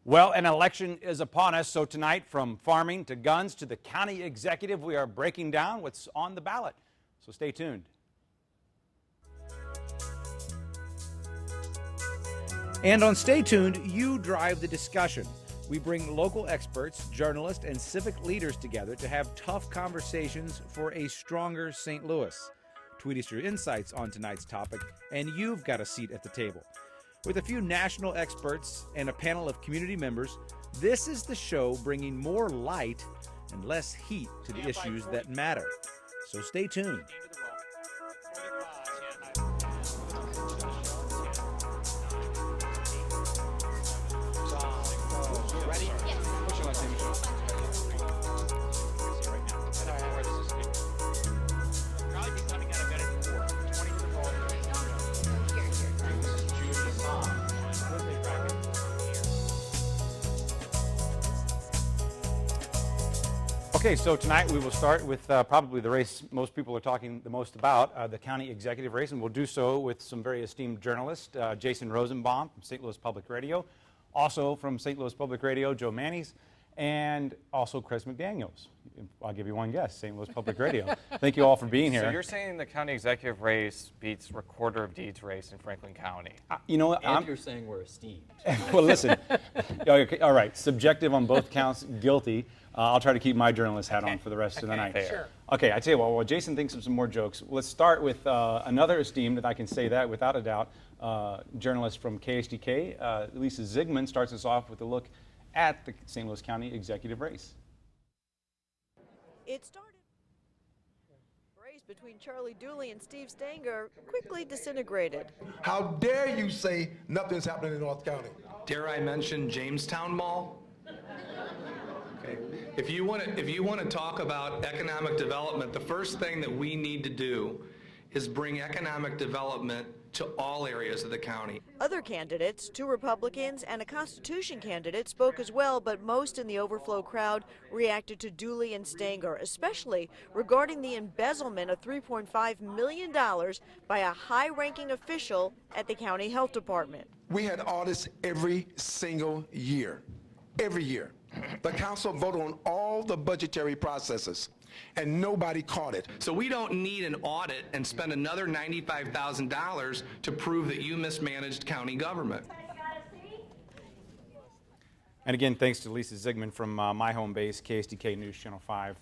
Well, an election is upon us, so tonight, from farming to guns to the county executive, we are breaking down what's on the ballot. So stay tuned. And on Stay Tuned, you drive the discussion. We bring local experts, journalists, and civic leaders together to have tough conversations for a stronger St. Louis. Tweet us your insights on tonight's topic, and you've got a seat at the table. With a few national experts and a panel of community members, this is the show bringing more light and less heat to the issues that matter. So stay tuned. Okay, so tonight we will start with probably the race most people are talking the most about, the county executive race, and we'll do so with some very esteemed journalists, Jason Rosenbaum from St. Louis Public Radio, also from St. Louis Public Radio, Joe Mannies, and also Chris McDaniels. I'll give you one guess, St. Louis Public Radio. Thank you all for being here. So you're saying the county executive race beats Recorder of Deeds race in Franklin County? You know what? And you're saying we're esteemed. Well, listen. Okay, all right, subjective on both counts, guilty. I'll try to keep my journalist hat on for the rest of the night. Sure. Okay, I tell you what, while Jason thinks of some more jokes, let's start with another esteemed, and I can say that without a doubt, journalist from KHDK, Lisa Zigman, starts us off with a look at the St. Louis County executive race. It started. The race between Charlie Dooley and Steve Stanger quickly disintegrated. How dare you say nothing's happening in North County? Dare I mention Jamestown Mall? Okay. If you want to talk about economic development, the first thing that we need to do is bring economic development to all areas of the county. Other candidates, 2 Republicans and a Constitution candidate, spoke as well, but most in the overflow crowd reacted to Dooley and Stanger, especially regarding the embezzlement of $3.5 million by a high-ranking official at the county health department. We had audits every single year. Every year. The council voted on all the budgetary processes, and nobody caught it. So we don't need an audit and spend another $95,000 to prove that you mismanaged county government. And again, thanks to Lisa Zigman from my home base, KSDK News Channel 5,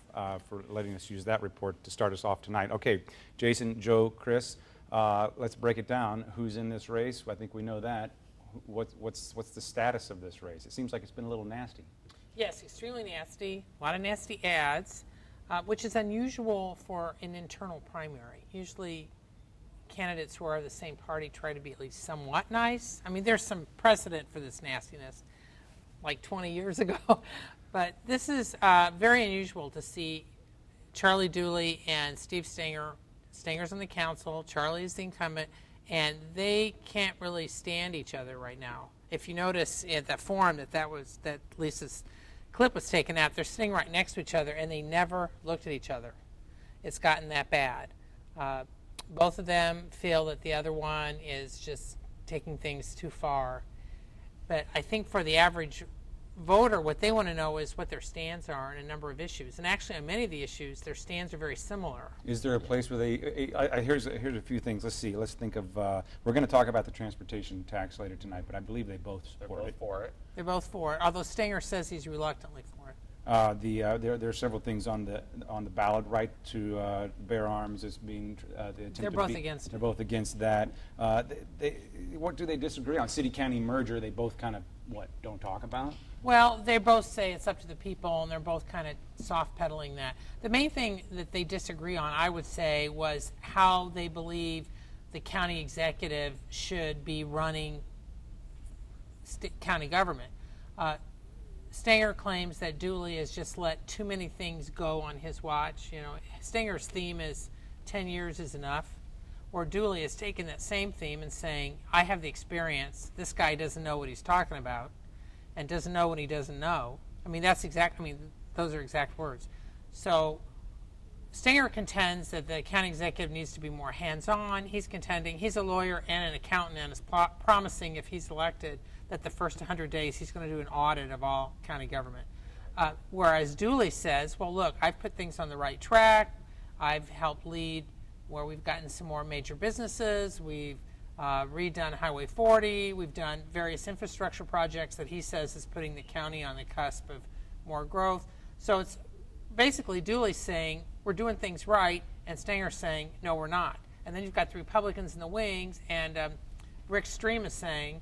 for letting us use that report to start us off tonight. Okay, Jason, Joe, Chris, let's break it down. Who's in this race? I think we know that. What's the status of this race? It seems like it's been a little nasty. Yes, extremely nasty. A lot of nasty ads, which is unusual for an internal primary. Usually candidates who are of the same party try to be at least somewhat nice. I mean, there's some precedent for this nastiness, like 20 years ago. But this is very unusual to see Charlie Dooley and Steve Stanger. Stanger's on the council, Charlie is the incumbent, and they can't really stand each other right now. If you notice at that forum that Lisa's clip was taken out, they're sitting right next to each other and they never looked at each other. It's gotten that bad. Both of them feel that the other one is just taking things too far. But I think for the average voter, what they want to know is what their stands are on a number of issues. And actually on many of the issues, their stands are very similar. Is there a place where they, here's a few things. Let's see, let's think of, we're going to talk about the transportation tax later tonight, but I believe they both support it. They're both for it, although Stanger says he's reluctantly for it. There are several things on the ballot. Right to bear arms is being they're both against it. They're both against that. What do they disagree on? City-county merger. They both kind of don't talk about. Well, they both say it's up to the people, and they're both kind of soft pedaling that. The main thing that they disagree on, I would say, was how they believe the county executive should be running county government. Stanger claims that Dooley has just let too many things go on his watch. You know, Stanger's theme is 10 years is enough, where Dooley has taken that same theme and saying, I have the experience, this guy doesn't know what he's talking about, and doesn't know what he doesn't know. I mean, those are exact words. So Stenger contends that the county executive needs to be more hands-on. He's contending he's a lawyer and an accountant and is promising if he's elected that the first 100 days he's going to do an audit of all county government. Whereas Dooley says, well, look, I've put things on the right track. I've helped lead where we've gotten some more major businesses. We've redone Highway 40. We've done various infrastructure projects that he says is putting the county on the cusp of more growth. So it's basically Dooley saying we're doing things right, and Stenger saying no, we're not. And then you've got the Republicans in the wings, and Rick Stream is saying,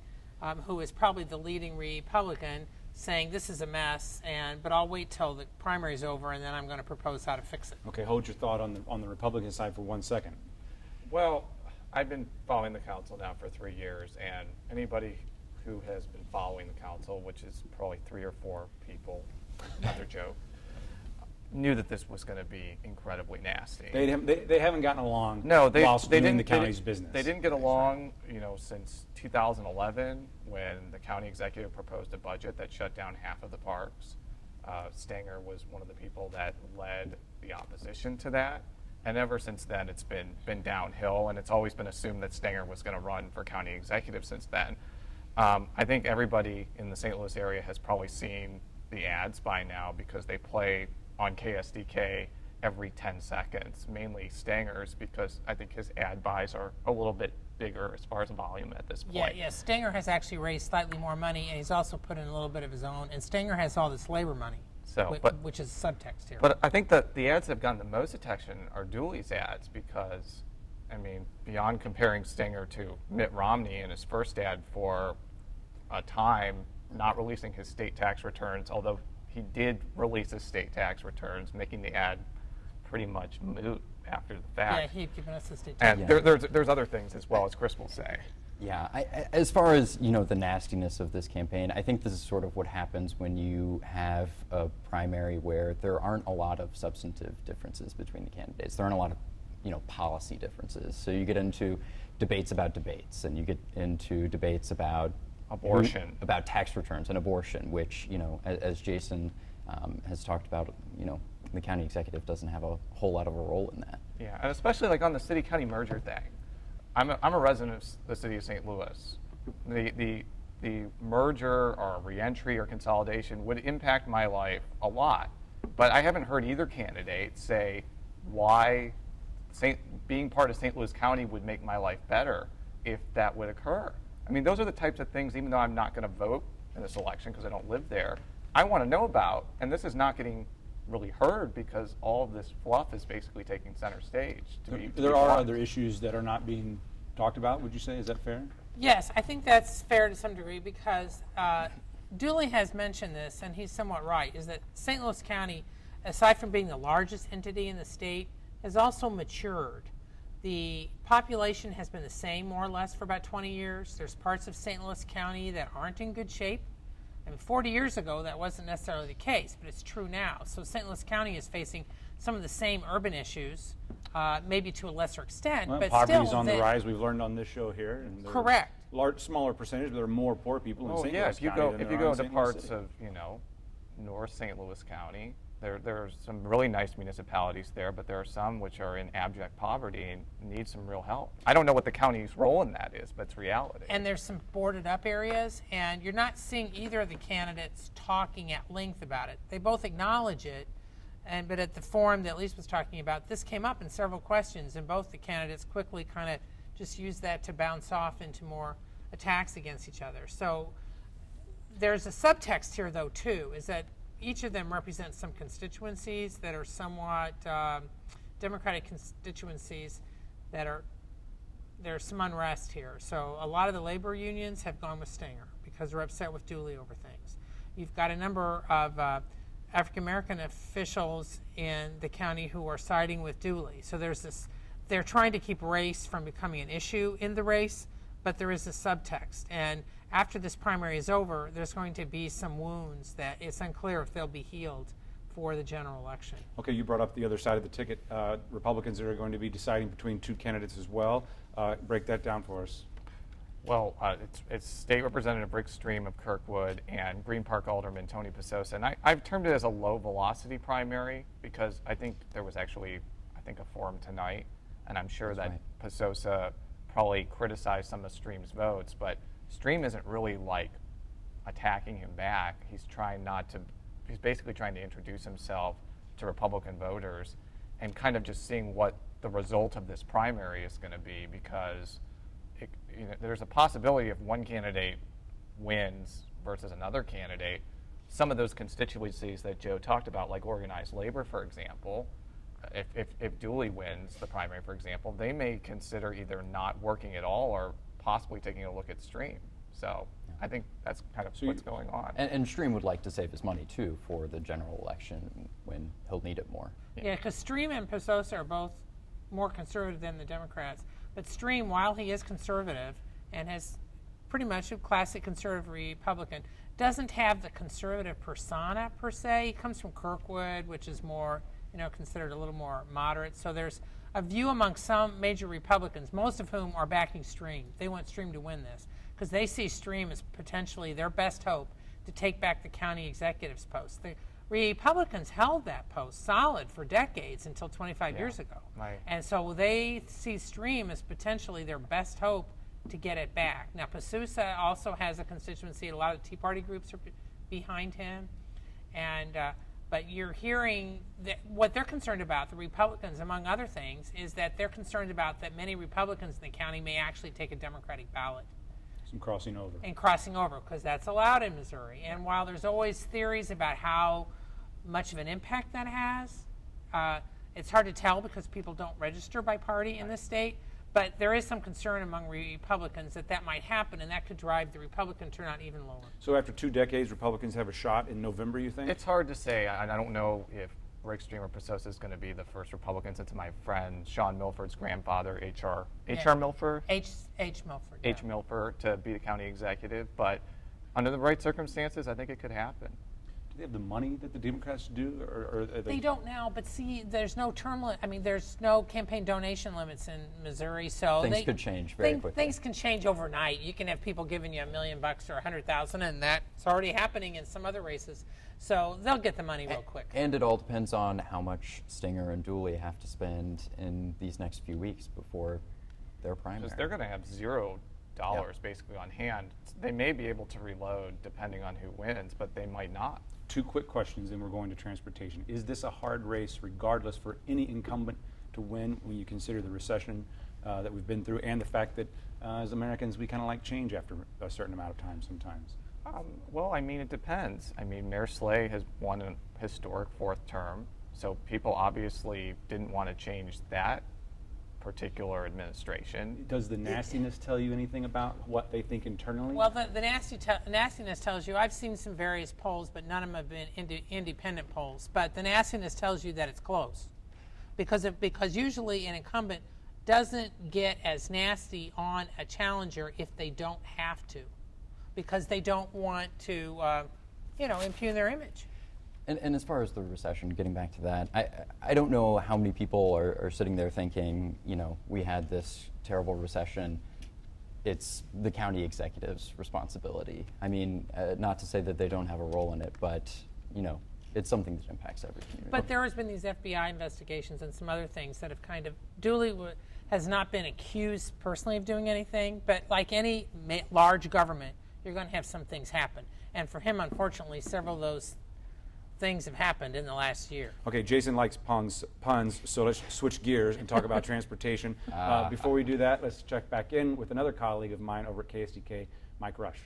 who is probably the leading Republican, saying this is a mess, but I'll wait till the primary's over, and then I'm going to propose how to fix it. Okay, hold your thought on the Republican side for 1 second. Well, I've been following the council now for 3 years, and anybody who has been following the council, which is probably 3 or 4 people, another joke, knew that this was going to be incredibly nasty. They haven't gotten along whilst doing the county's business. They didn't get along, since 2011 when the county executive proposed a budget that shut down half of the parks. Stenger was one of the people that led the opposition to that. And ever since then, it's been downhill, and it's always been assumed that Stenger was going to run for county executive since then. I think everybody in the St. Louis area has probably seen the ads by now because they play on KSDK every 10 seconds, mainly Stenger's, because I think his ad buys are a little bit bigger as far as volume at this point. Yeah, Stenger has actually raised slightly more money, and he's also put in a little bit of his own, and Stenger has all this labor money. Which is subtext here. But I think that the ads that have gotten the most attention are Dooley's ads because, beyond comparing Stenger to Mitt Romney in his first ad for a time, not releasing his state tax returns, although he did release his state tax returns, making the ad pretty much moot after the fact. Yeah, he'd given us the state tax. And there's other things as well, as Chris will say. Yeah, as far as the nastiness of this campaign, I think this is sort of what happens when you have a primary where there aren't a lot of substantive differences between the candidates. There aren't a lot of policy differences. So you get into debates about debates, and you get into debates about abortion, about tax returns and abortion, which as Jason has talked about, the county executive doesn't have a whole lot of a role in that. Yeah, and especially like on the city-county merger thing. I'm a resident of the city of St. Louis. The merger or reentry or consolidation would impact my life a lot, but I haven't heard either candidate say why being part of St. Louis County would make my life better if that would occur. Those are the types of things, even though I'm not going to vote in this election because I don't live there, I want to know about, and this is not getting really heard because all of this fluff is basically taking center stage. There are other issues that are not being talked about, would you say? Is that fair? Yes, I think that's fair to some degree because Dooley has mentioned this, and he's somewhat right, is that St. Louis County, aside from being the largest entity in the state, has also matured. The population has been the same more or less for about 20 years. There's parts of St. Louis County that aren't in good shape. 40 years ago, that wasn't necessarily the case, but it's true now. So St. Louis County is facing some of the same urban issues, maybe to a lesser extent, but poverty's still on the rise. We've learned on this show here. And correct. Smaller percentage, but there are more poor people in St. Louis County. If you go to parts of North St. Louis County, there are some really nice municipalities there, but there are some which are in abject poverty and need some real help. I don't know what the county's role in that is, but it's reality. And there's some boarded up areas, and you're not seeing either of the candidates talking at length about it. They both acknowledge it, but at the forum that Lisa was talking about, this came up in several questions, and both the candidates quickly kind of just used that to bounce off into more attacks against each other. So there's a subtext here, though, too, is that each of them represents some constituencies that are somewhat Democratic constituencies there's some unrest here. So a lot of the labor unions have gone with Stenger because they're upset with Dooley over things. You've got a number of African-American officials in the county who are siding with Dooley. So they're trying to keep race from becoming an issue in the race, but there is a subtext. And after this primary is over, there's going to be some wounds that it's unclear if they'll be healed for the general election. Okay, you brought up the other side of the ticket. Republicans are going to be deciding between two candidates as well. Break that down for us. Well, it's State Representative Rick Stream of Kirkwood and Green Park Alderman Tony Pasosa. And I've termed it as a low-velocity primary because I think there was actually I think, a forum tonight, and I'm sure that right. Pasosa probably criticized some of Stream's votes, but Stream isn't really like attacking him back. He's basically trying to introduce himself to Republican voters and kind of just seeing what the result of this primary is going to be, because there's a possibility if one candidate wins versus another candidate, some of those constituencies that Joe talked about, like organized labor, for example, if Dooley wins the primary, for example, they may consider either not working at all or possibly taking a look at Stream. So I think that's kind of what's going on. And Stream would like to save his money, too, for the general election when he'll need it more. Yeah, because Stream and Pasosa are both more conservative than the Democrats. But Stream, while he is conservative and has pretty much a classic conservative Republican, doesn't have the conservative persona per se. He comes from Kirkwood, which is more, considered a little more moderate. So there's a view among some major Republicans, most of whom are backing Stream. They want Stream to win this because they see Stream as potentially their best hope to take back the county executive's post. The Republicans held that post solid for decades until 25 years ago. Right. And so they see Stream as potentially their best hope to get it back. Now, Pasosa also has a constituency. A lot of Tea Party groups are behind him. And but you're hearing that what they're concerned about, the Republicans, among other things, is that they're concerned about that many Republicans in the county may actually take a Democratic ballot. Some crossing over. And crossing over, because that's allowed in Missouri. And while there's always theories about how much of an impact that has, it's hard to tell because people don't register by party in this state. But there is some concern among Republicans that might happen, and that could drive the Republican turnout even lower. So after 2 decades, Republicans have a shot in November, you think? It's hard to say. I don't know if Rick Stream or Pasosa is going to be the first Republican, since my friend Sean Milford's grandfather, H.R. Milford? H. Milford. H. Milford to be the county executive. But under the right circumstances, I think it could happen. Do they have the money that the Democrats do? Or are they don't now, but see, there's no term limit. I mean, there's no campaign donation limits in Missouri, so things could change very quickly. Things can change overnight. You can have people giving you $1 million or $100,000, and that's already happening in some other races. So they'll get the money real quick. And it all depends on how much Stinger and Dooley have to spend in these next few weeks before their primary. Because they're going to have $0 basically on hand. They may be able to reload depending on who wins, but they might not. 2 quick questions, then we're going to transportation. Is this a hard race, regardless, for any incumbent to win when you consider the recession that we've been through and the fact that as Americans, we kind of like change after a certain amount of time sometimes? Well, I mean, it depends. I mean, Mayor Slay has won a historic 4th term, so people obviously didn't want to change that particular administration. Does the nastiness tell you anything about what they think internally? Well, the nastiness tells you, I've seen some various polls, but none of them have been independent polls, but the nastiness tells you that it's close. Because usually an incumbent doesn't get as nasty on a challenger if they don't have to, because they don't want to, impugn their image. And as far as the recession, getting back to that, I don't know how many people are sitting there thinking, we had this terrible recession. It's the county executive's responsibility. I mean, not to say that they don't have a role in it, but, it's something that impacts every community. But there has been these FBI investigations and some other things that have kind of, Dooley has not been accused personally of doing anything, but like any large government, you're going to have some things happen. And for him, unfortunately, several of those things have happened in the last year. Okay, Jason likes puns, so let's switch gears and talk about transportation. Before we do that, let's check back in with another colleague of mine over at KSDK, Mike Rush.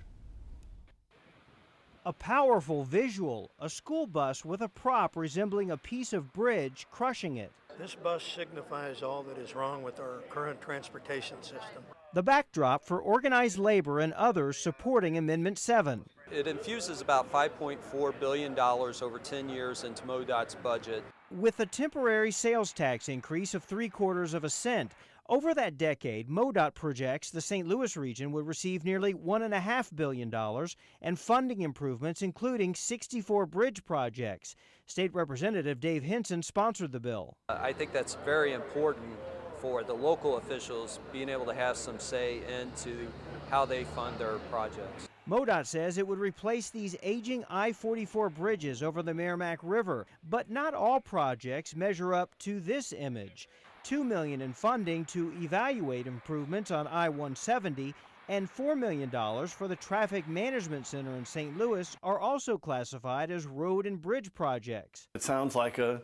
A powerful visual, a school bus with a prop resembling a piece of bridge crushing it. This bus signifies all that is wrong with our current transportation system. The backdrop for organized labor and others supporting Amendment 7. It infuses about $5.4 billion over 10 years into MoDOT's budget. With a temporary sales tax increase of 3/4 cent, over that decade, MoDOT projects the St. Louis region would receive nearly $1.5 billion and funding improvements, including 64 bridge projects. State Representative Dave Henson sponsored the bill. I think that's very important for the local officials being able to have some say into how they fund their projects. MoDOT says it would replace these aging I-44 bridges over the Merrimack River, but not all projects measure up to this image. $2 million in funding to evaluate improvements on I-170 and $4 million for the Traffic Management Center in St. Louis are also classified as road and bridge projects. It sounds like an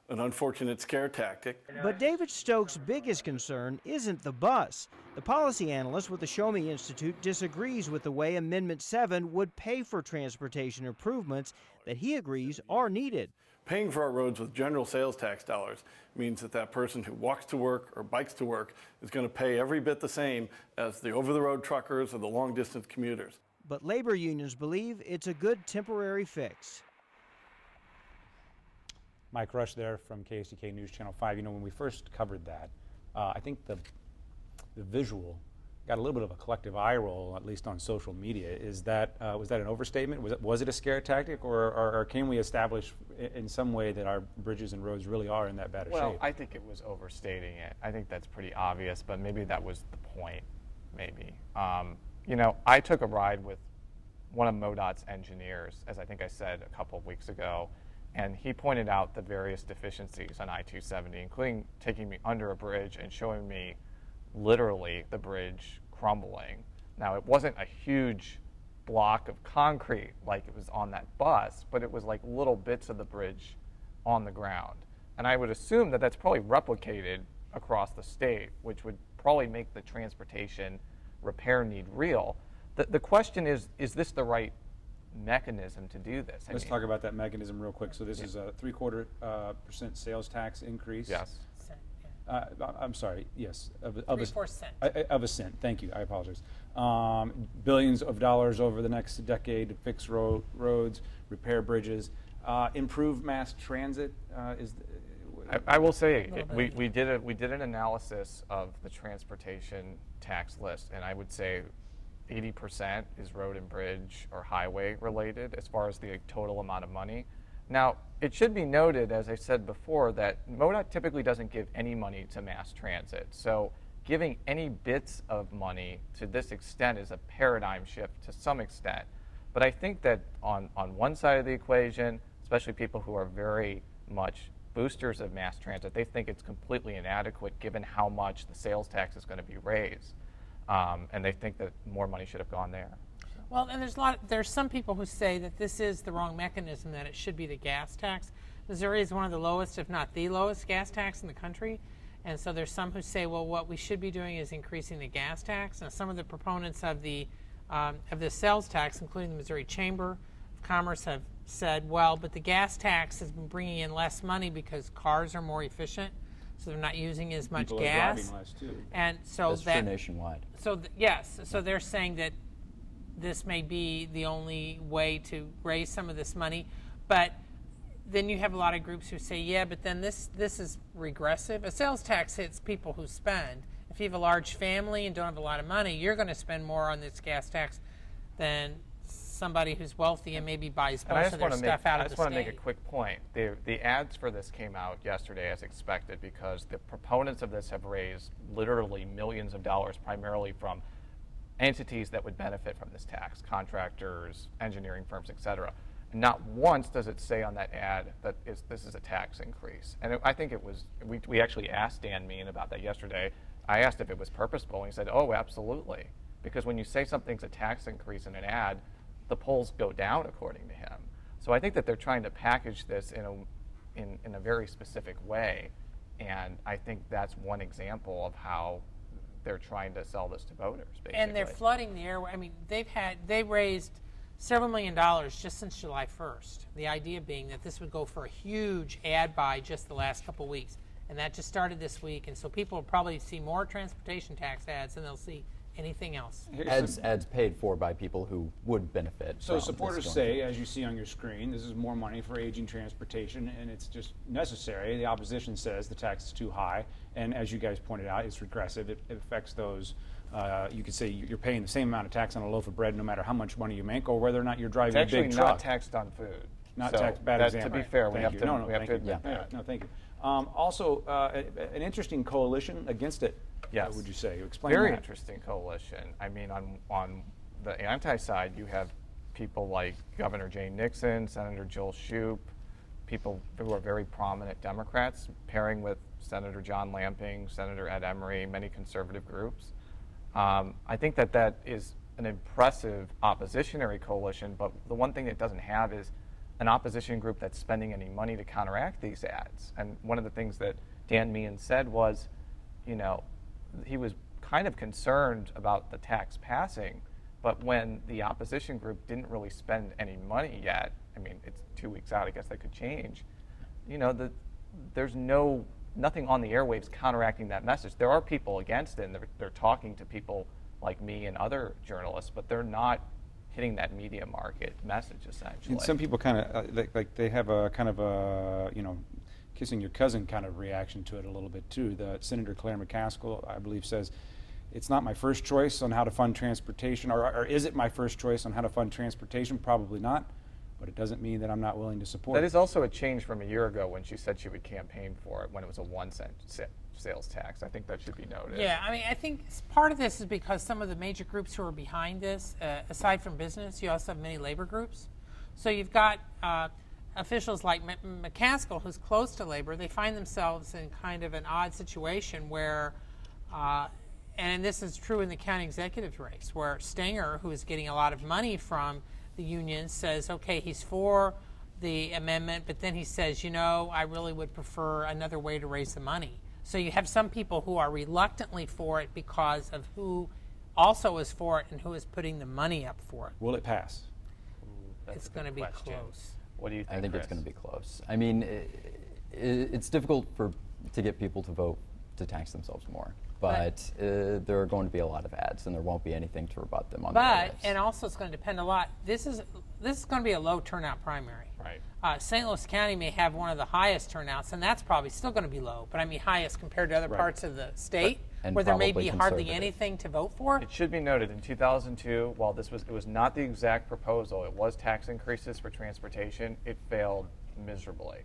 unfortunate scare tactic. But David Stokes' biggest concern isn't the bus. The policy analyst with the Show Me Institute disagrees with the way Amendment 7 would pay for transportation improvements that he agrees are needed. Paying for our roads with general sales tax dollars means that person who walks to work or bikes to work is going to pay every bit the same as the over-the-road truckers or the long-distance commuters. But labor unions believe it's a good temporary fix. Mike Rush there from KSDK News Channel 5. You know, when we first covered that, I think the visual got a little bit of a collective eye roll, at least on social media. Was that an overstatement? Was it a scare tactic, or can we establish in some way that our bridges and roads really are in that bad a shape? Well, I think it was overstating it. I think that's pretty obvious, but maybe that was the point, maybe. You know, I took a ride with one of MoDOT's engineers, as I think I said a couple of weeks ago, and he pointed out the various deficiencies on I-270, including taking me under a bridge and showing me literally the bridge crumbling. Now, it wasn't a huge block of concrete like it was on that bus, but it was like little bits of the bridge on the ground. And I would assume that that's probably replicated across the state, which would probably make the transportation repair need real. The question is this the right mechanism to do this? Let's talk about that mechanism real quick. So this is a 0.75% sales tax increase. Yes. I'm sorry, yes. Of a cent, thank you, I apologize. Billions of dollars over the next decade to fix roads, repair bridges, improve mass transit. I will say, we did an analysis of the transportation tax list, and I would say 80% is road and bridge or highway related as far as the total amount of money. Now, it should be noted, as I said before, that MoDOT typically doesn't give any money to mass transit. So giving any bits of money to this extent is a paradigm shift to some extent. But I think that on one side of the equation, especially people who are very much boosters of mass transit, they think it's completely inadequate given how much the sales tax is going to be raised. And they think that more money should have gone there. Well, and there's some people who say that this is the wrong mechanism, that it should be the gas tax. Missouri is one of the lowest, if not the lowest, gas tax in the country. And so there's some who say, well, what we should be doing is increasing the gas tax. Now, some of the proponents of the sales tax, including the Missouri Chamber of Commerce, have said, well, but the gas tax has been bringing in less money because cars are more efficient, so they're not using as much People gas. Are driving less too. And so that's true nationwide. So yes, so they're saying that this may be the only way to raise some of this money, but then you have a lot of groups who say, yeah, but then this is regressive. A sales tax hits people who spend. If you have a large family and don't have a lot of money, you're going to spend more on this gas tax than somebody who's wealthy and maybe buys most of their stuff out of the state. I just want to make a quick point. The ads for this came out yesterday as expected because the proponents of this have raised literally millions of dollars, primarily from entities that would benefit from this tax, contractors, engineering firms, et cetera. And not once does it say on that ad that this is a tax increase. And I think it was, we actually asked Dan Mean about that yesterday. I asked if it was purposeful, and he said, oh, absolutely. Because when you say something's a tax increase in an ad, the polls go down according to him. So I think that they're trying to package this in a very specific way. And I think that's one example of how they're trying to sell this to voters, basically. And they're flooding the airway. I mean, they raised several $1 million just since July 1st. The idea being that this would go for a huge ad buy just the last couple of weeks. And that just started this week. And so people will probably see more transportation tax ads than they'll see anything else. Ads paid for by people who would benefit. So supporters say, as you see on your screen, this is more money for aging transportation, and it's just necessary. The opposition says the tax is too high, and as you guys pointed out, it's regressive. It affects those. You could say you're paying the same amount of tax on a loaf of bread no matter how much money you make or whether or not you're driving a big truck. It's actually not taxed on food. Not taxed, bad example. To be fair, we have to admit that. No, thank you. Also, an interesting coalition against it. Yes. Would you say? Explain Very that. interesting coalition. I mean, on the anti-side, you have people like Governor Jay Nixon, Senator Joel Shoup, people who are very prominent Democrats, pairing with Senator John Lamping, Senator Ed Emery, many conservative groups. I think that is an impressive oppositionary coalition, but the one thing it doesn't have is an opposition group that's spending any money to counteract these ads. And one of the things that Dan Meehan said was, he was kind of concerned about the tax passing, but when the opposition group didn't really spend any money yet, I mean, it's 2 weeks out, I guess that could change, there's nothing on the airwaves counteracting that message. There are people against it, and they're talking to people like me and other journalists, but they're not hitting that media market message, essentially. And some people kind of, like they have a kind of a, kissing your cousin kind of reaction to it a little bit too. The Senator Claire McCaskill, I believe, says, it's not my first choice on how to fund transportation, or is it my first choice on how to fund transportation? Probably not, but it doesn't mean that I'm not willing to support it. That is also a change from a year ago when she said she would campaign for it when it was a 1 cent sales tax. I think that should be noted. Yeah, I mean, I think part of this is because some of the major groups who are behind this, aside from business, you also have many labor groups. So you've got officials like McCaskill, who's close to labor. They find themselves in kind of an odd situation where, and this is true in the county executive race, where Stenger, who is getting a lot of money from the union, says, okay, he's for the amendment, but then he says, I really would prefer another way to raise the money. So you have some people who are reluctantly for it because of who also is for it and who is putting the money up for it. Will it pass? It's going to be close. What do you think, I think Chris? it's going to be close. I mean, it's difficult to get people to vote to tax themselves more. But there are going to be a lot of ads, and there won't be anything to rebut them on. And also it's going to depend a lot. This is going to be a low turnout primary. Right. St. Louis County may have one of the highest turnouts, and that's probably still going to be low. But I mean highest compared to other parts of the state, where there may be hardly anything to vote for. It should be noted in 2002, while it was not the exact proposal, it was tax increases for transportation. It failed miserably,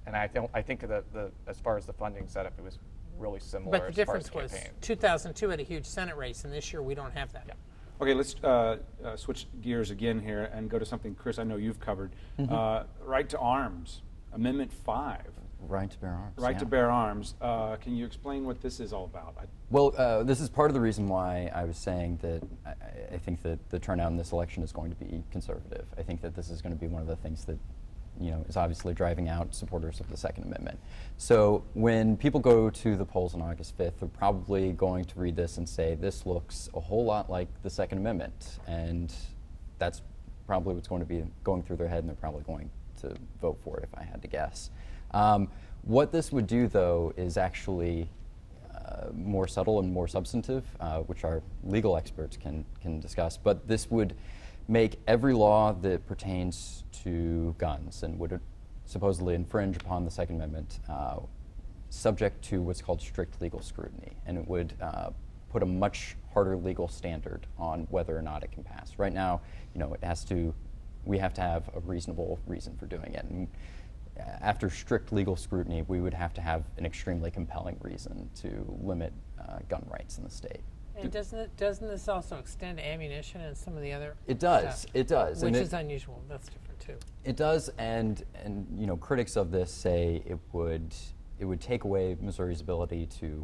and I think as far as the funding setup, it was really similar. But the difference was 2002 had a huge Senate race, and this year we don't have that. Yeah. Okay, let's switch gears again here and go to something, Chris, I know you've covered. Right to arms, Amendment 5. Right to bear arms. Right to bear arms. Can you explain what this is all about? Well, this is part of the reason why I was saying that I think that the turnout in this election is going to be conservative. I think that this is going to be one of the things that is obviously driving out supporters of the Second Amendment. So when people go to the polls on August 5th, they're probably going to read this and say, this looks a whole lot like the Second Amendment. And that's probably what's going to be going through their head, and they're probably going to vote for it, if I had to guess. What this would do, though, is actually more subtle and more substantive, which our legal experts can discuss. But this would make every law that pertains to guns and would supposedly infringe upon the Second Amendment subject to what's called strict legal scrutiny. And it would put a much harder legal standard on whether or not it can pass. Right now, we have to have a reasonable reason for doing it. And after strict legal scrutiny, we would have to have an extremely compelling reason to limit gun rights in the state. And doesn't this also extend to ammunition and some of the other It does. stuff? It does. Which is unusual. That's different too. It does, and critics of this say it would take away Missouri's ability to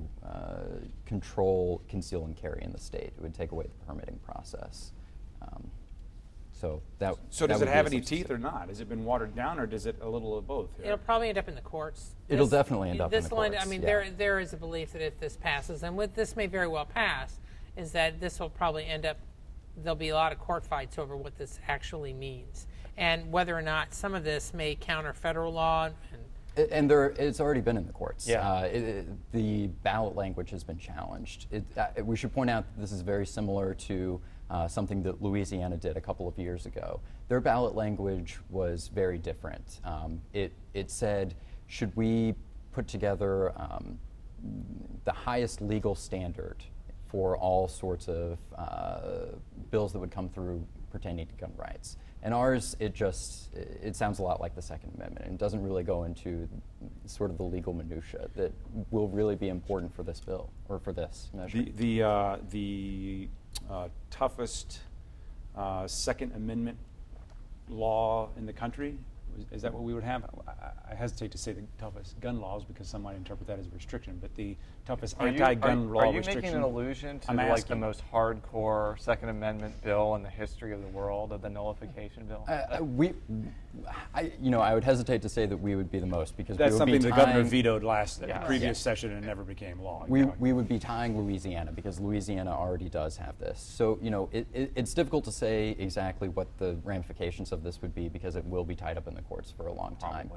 control, conceal, and carry in the state. It would take away the permitting process. So does it have any teeth or not? Has it been watered down, or does it a little of both? Here? It'll probably end up in the courts. It'll definitely end up in the courts. I mean, yeah. there is a belief that if this passes, and what this may very well pass, is that this will probably end up, there'll be a lot of court fights over what this actually means, and whether or not some of this may counter federal law. And it's already been in the courts. Yeah. The ballot language has been challenged. We should point out that this is very similar to something that Louisiana did a couple of years ago. Their ballot language was very different. It said, should we put together the highest legal standard for all sorts of bills that would come through pertaining to gun rights. And ours, it sounds a lot like the Second Amendment, and doesn't really go into sort of the legal minutia that will really be important for this bill, or for this measure. The toughest Second Amendment law in the country, is that what we would have? I hesitate to say the toughest gun laws because some might interpret that as a restriction, but the toughest anti-gun law restriction. Are you making an allusion to like the most hardcore Second Amendment bill in the history of the world, of the nullification bill? I would hesitate to say that we would be the most, because that's we would something be the tying, governor vetoed last previous session and never became law. We would be tying Louisiana, because Louisiana already does have this. So it's difficult to say exactly what the ramifications of this would be, because it will be tied up in the course for a long time.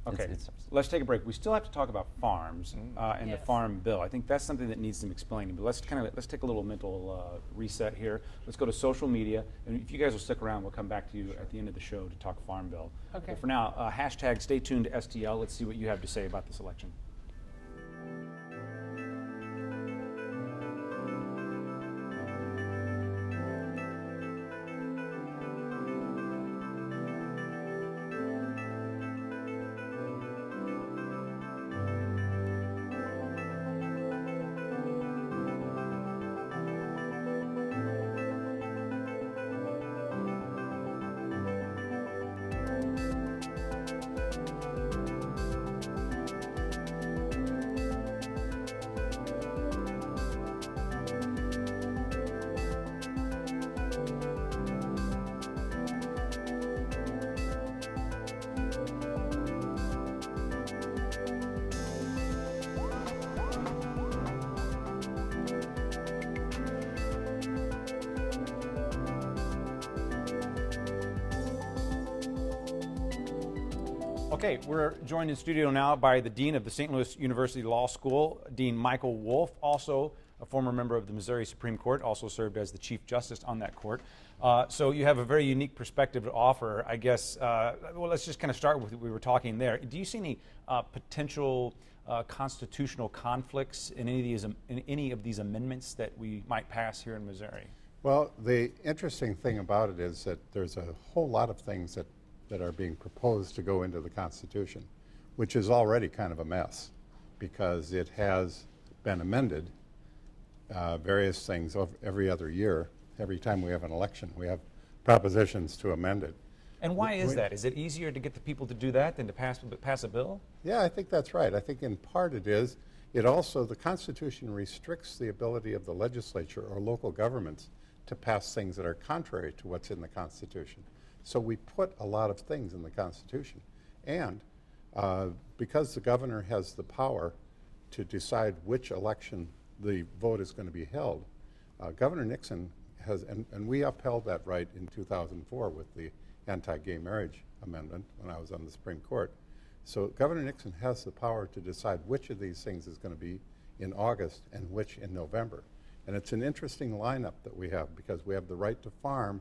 Okay, let's take a break. We still have to talk about farms and the farm bill. I think that's something that needs some explaining. But let's take a little mental reset here. Let's go to social media, and if you guys will stick around, we'll come back to you at the end of the show to talk farm bill. Okay. But for now, hashtag stay tuned to STL. Let's see what you have to say about this election. Okay, we're joined in studio now by the Dean of the St. Louis University Law School, Dean Michael Wolff, also a former member of the Missouri Supreme Court, also served as the Chief Justice on that court. So you have a very unique perspective to offer, I guess. Well, let's just kind of start with what we were talking there. Do you see any potential constitutional conflicts in any of these amendments that we might pass here in Missouri? Well, the interesting thing about it is that there's a whole lot of things that are being proposed to go into the Constitution, which is already kind of a mess because it has been amended, various things every other year. Every time we have an election, we have propositions to amend it. And why is that? Is it easier to get the people to do that than to pass a bill? Yeah, I think that's right. I think in part it is. It also, the Constitution restricts the ability of the legislature or local governments to pass things that are contrary to what's in the Constitution. So we put a lot of things in the Constitution. And because the governor has the power to decide which election the vote is going to be held, Governor Nixon has, and we upheld that right in 2004 with the anti-gay marriage amendment when I was on the Supreme Court. So Governor Nixon has the power to decide which of these things is going to be in August and which in November. And it's an interesting lineup that we have because we have the right to farm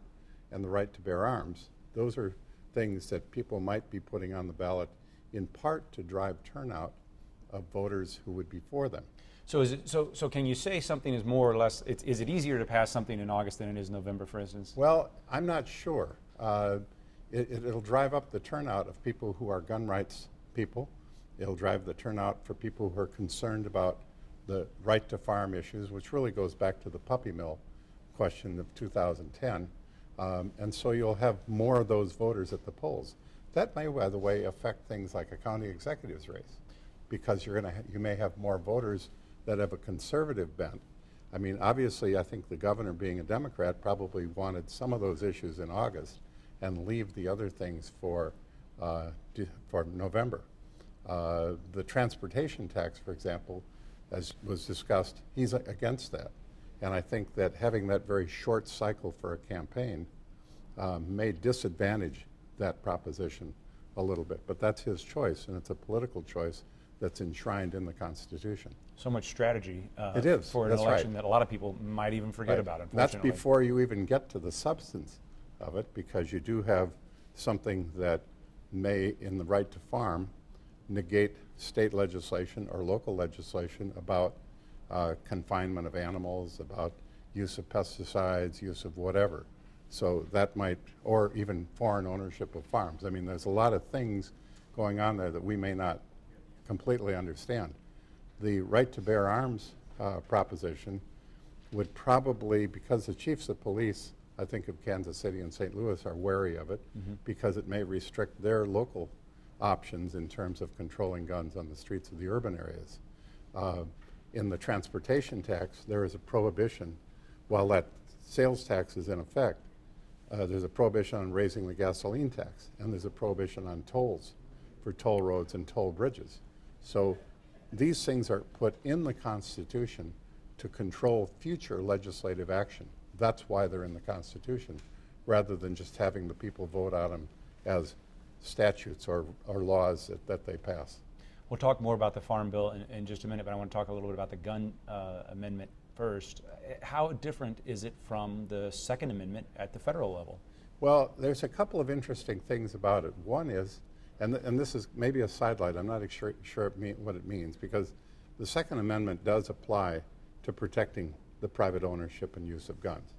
and the right to bear arms. Those are things that people might be putting on the ballot in part to drive turnout of voters who would be for them. So is it, so can you say something is more or less, is it easier to pass something in August than it is November, for instance? Well, I'm not sure. It'll drive up the turnout of people who are gun rights people. It'll drive the turnout for people who are concerned about the right to farm issues, which really goes back to the puppy mill question of 2010. And so you'll have more of those voters at the polls. That may, by the way, affect things like a county executive's race, because you may have more voters that have a conservative bent. I mean, obviously, I think the governor, being a Democrat, probably wanted some of those issues in August and leave the other things for November. The transportation tax, for example, as was discussed, he's against that. And I think that having that very short cycle for a campaign may disadvantage that proposition a little bit. But that's his choice, and it's a political choice that's enshrined in the Constitution. So much strategy it is. For an election that a lot of people might even forget about, unfortunately. That's before you even get to the substance of it, because you do have something that may, in the right to farm, negate state legislation or local legislation about confinement of animals, about use of pesticides, use of whatever. So that might, or even foreign ownership of farms. I mean, there's a lot of things going on there that we may not completely understand. The right to bear arms proposition would probably, because the chiefs of police, I think of Kansas City and St. Louis, are wary of it because it may restrict their local options in terms of controlling guns on the streets of the urban areas. In the transportation tax, there is a prohibition. While that sales tax is in effect, there's a prohibition on raising the gasoline tax, and there's a prohibition on tolls for toll roads and toll bridges. So these things are put in the Constitution to control future legislative action. That's why they're in the Constitution, rather than just having the people vote on them as statutes or laws that they pass. We'll talk more about the Farm Bill in just a minute, but I want to talk a little bit about the gun amendment first. How different is it from the Second Amendment at the federal level? Well, there's a couple of interesting things about it. One is, and this is maybe a sidelight, I'm not sure what it means, because the Second Amendment does apply to protecting the private ownership and use of guns.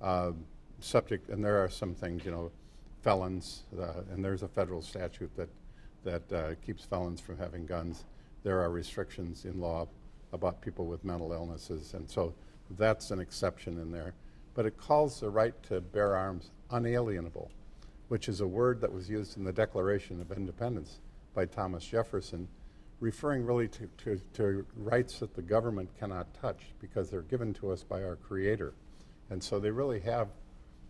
And there are some things, felons, and there's a federal statute that keeps felons from having guns. There are restrictions in law about people with mental illnesses, and so that's an exception in there. But it calls the right to bear arms unalienable, which is a word that was used in the Declaration of Independence by Thomas Jefferson, referring really to rights that the government cannot touch because they're given to us by our Creator. And so they really have,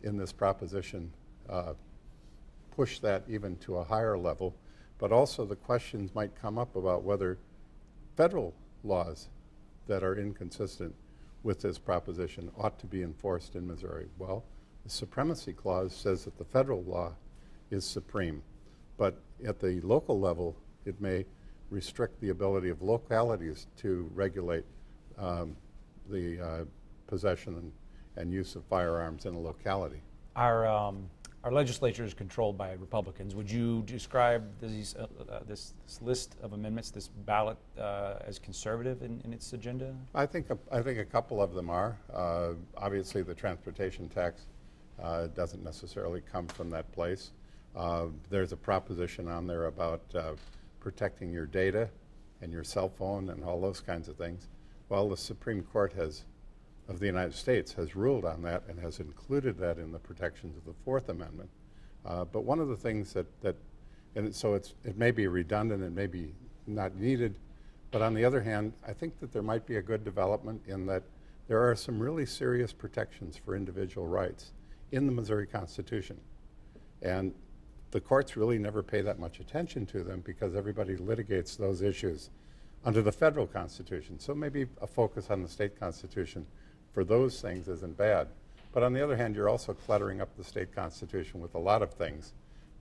in this proposition, pushed that even to a higher level. But also the questions might come up about whether federal laws that are inconsistent with this proposition ought to be enforced in Missouri. Well, the Supremacy Clause says that the federal law is supreme, but at the local level, it may restrict the ability of localities to regulate the possession and use of firearms in a locality. Our legislature is controlled by Republicans. Would you describe this list of amendments, this ballot, as conservative in its agenda? I think a couple of them are. Obviously, the transportation tax doesn't necessarily come from that place. There's a proposition on there about protecting your data and your cell phone and all those kinds of things. Well, the Supreme Court of the United States has ruled on that and has included that in the protections of the Fourth Amendment. But one of the things and so it may be redundant, it may be not needed, but on the other hand, I think that there might be a good development in that there are some really serious protections for individual rights in the Missouri Constitution. And the courts really never pay that much attention to them because everybody litigates those issues under the federal Constitution. So maybe a focus on the state Constitution for those things isn't bad. But on the other hand, you're also cluttering up the state Constitution with a lot of things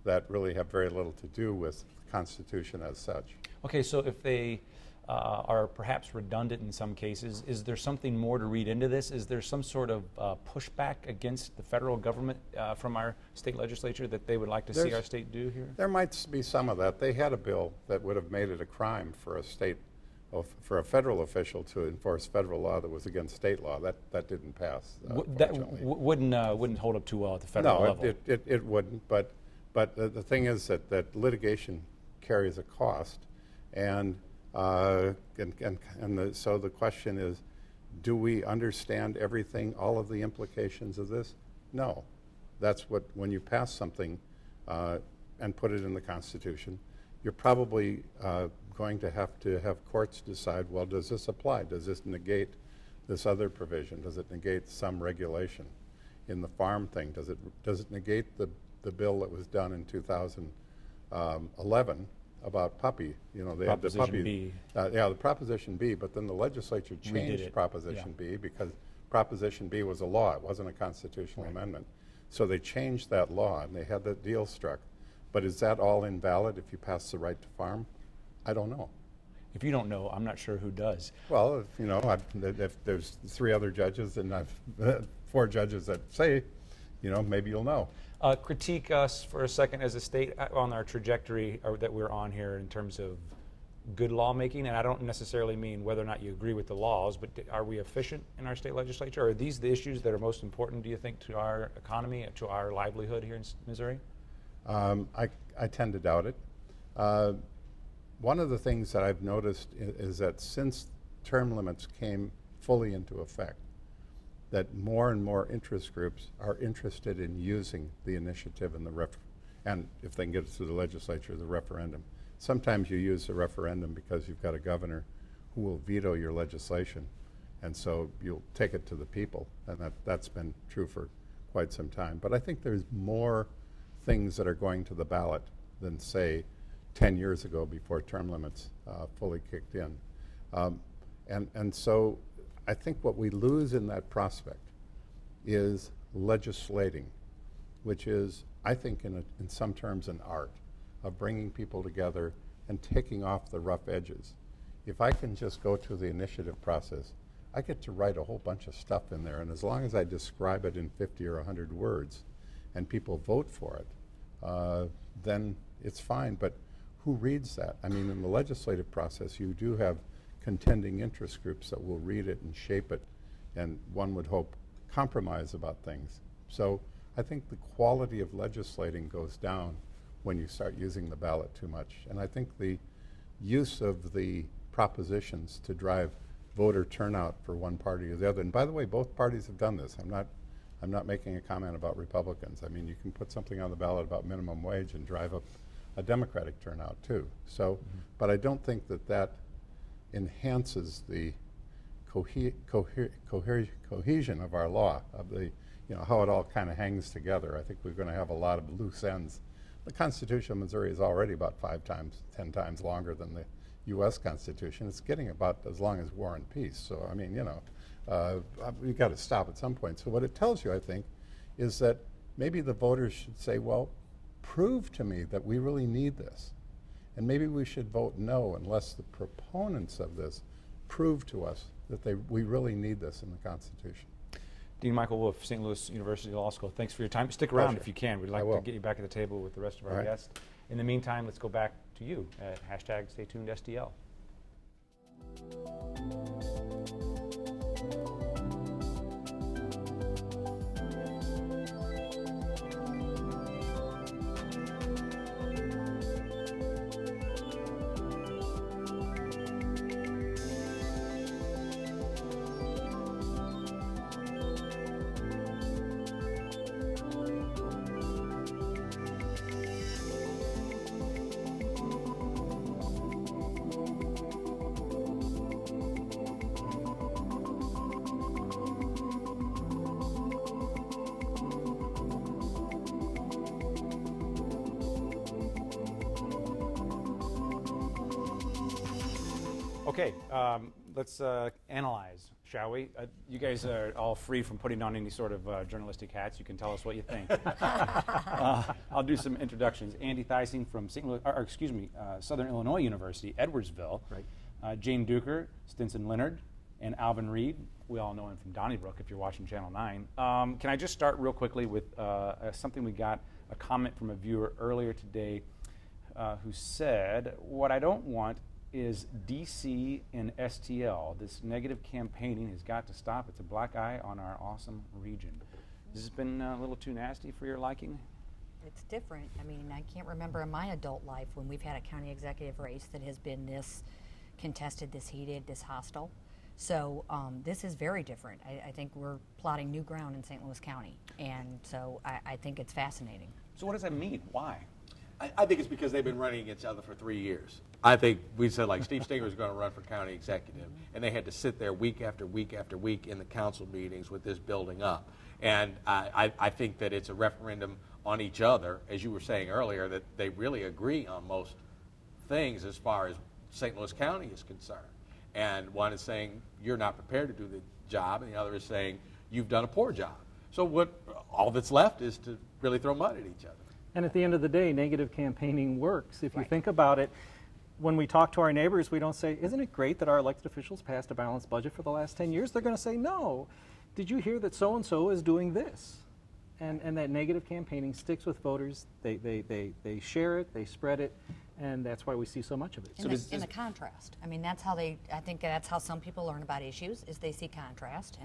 that really have very little to do with the Constitution as such. Okay, so if they are perhaps redundant in some cases, is there something more to read into this? Is there some sort of pushback against the federal government from our state legislature that they would like to see our state do here? There might be some of that. They had a bill that would have made it a crime for a federal official to enforce federal law that was against state law. That didn't pass. That wouldn't hold up too well at the federal level. No, it wouldn't. But the thing is that litigation carries a cost, so the question is, do we understand everything, all of the implications of this? No. That's when you pass something and put it in the Constitution, you're probably going to have courts decide, well, does this apply? Does this negate this other provision? Does it negate some regulation in the farm thing? Does it negate the bill that was done in 2011 about puppy? They had the puppy. B. The Proposition B, but then the legislature changed Proposition B because Proposition B was a law. It wasn't a constitutional amendment. So they changed that law and they had that deal struck. But is that all invalid if you pass the right to farm? I don't know. If you don't know, I'm not sure who does. Well, if there's 3 other judges and I've 4 judges that say, maybe you'll know. Critique us for a second as a state on our trajectory that we're on here in terms of good lawmaking? And I don't necessarily mean whether or not you agree with the laws, but are we efficient in our state legislature? Are these the issues that are most important, do you think, to our economy, to our livelihood here in Missouri? I tend to doubt it. One of the things that I've noticed is that since term limits came fully into effect, that more and more interest groups are interested in using the initiative and and if they can get it through the legislature, the referendum. Sometimes you use the referendum because you've got a governor who will veto your legislation, and so you'll take it to the people, and that's been true for quite some time. But I think there's more things that are going to the ballot than, say, 10 years ago before term limits fully kicked in. And so I think what we lose in that prospect is legislating, which is, I think, in some terms, an art of bringing people together and taking off the rough edges. If I can just go to the initiative process, I get to write a whole bunch of stuff in there, and as long as I describe it in 50 or 100 words and people vote for it, then it's fine. But who reads that? I mean, in the legislative process, you do have contending interest groups that will read it and shape it, and one would hope compromise about things. So I think the quality of legislating goes down when you start using the ballot too much. And I think the use of the propositions to drive voter turnout for one party or the other, and by the way, both parties have done this. I'm not making a comment about Republicans. I mean, you can put something on the ballot about minimum wage and drive up a Democratic turnout too. So, but I don't think that enhances the cohesion of our law, of the, how it all kind of hangs together. I think we're going to have a lot of loose ends. The Constitution of Missouri is already about 10 times longer than the U.S. Constitution. It's getting about as long as War and Peace. So, I mean, we've got to stop at some point. So what it tells you, I think, is that maybe the voters should say, well, prove to me that we really need this. And maybe we should vote no unless the proponents of this prove to us that we really need this in the Constitution. Dean Michael Wolf, St. Louis University Law School, thanks for your time. Stick around if you can. We'd like to get you back at the table with the rest of our guests. In the meantime, let's go back to you at #StayTunedSTL. Okay, let's analyze, shall we? You guys are all free from putting on any sort of journalistic hats. You can tell us what you think. I'll do some introductions. Andy Theising from Southern Illinois University, Edwardsville. Right. Jane Duker, Stinson Leonard, and Alvin Reed. We all know him from Donnybrook if you're watching Channel 9. Can I just start real quickly with something we got, a comment from a viewer earlier today who said, what I don't want is DC and STL. This negative campaigning has got to stop. It's a black eye on our awesome region. Has this been a little too nasty for your liking? It's different. I mean, I can't remember in my adult life when we've had a county executive race that has been this contested, this heated, this hostile. So this is very different. I think we're plotting new ground in St. Louis County, and so I think it's fascinating. So what does that mean? Why? I think it's because they've been running against each other for 3 years. I think we said, like, Steve Stenger was going to run for county executive, and they had to sit there week after week after week in the council meetings with this building up. And I think that it's a referendum on each other, as you were saying earlier, that they really agree on most things as far as St. Louis County is concerned. And one is saying, you're not prepared to do the job, and the other is saying, you've done a poor job. So all that's left is to really throw mud at each other. And at the end of the day, negative campaigning works. If you think about it, when we talk to our neighbors, we don't say, isn't it great that our elected officials passed a balanced budget for the last 10 years? They're going to say, no. Did you hear that so-and-so is doing this? And that negative campaigning sticks with voters. They share it, they spread it, and that's why we see so much of it. In the contrast. I mean, that's how I think that's how some people learn about issues, is they see contrast,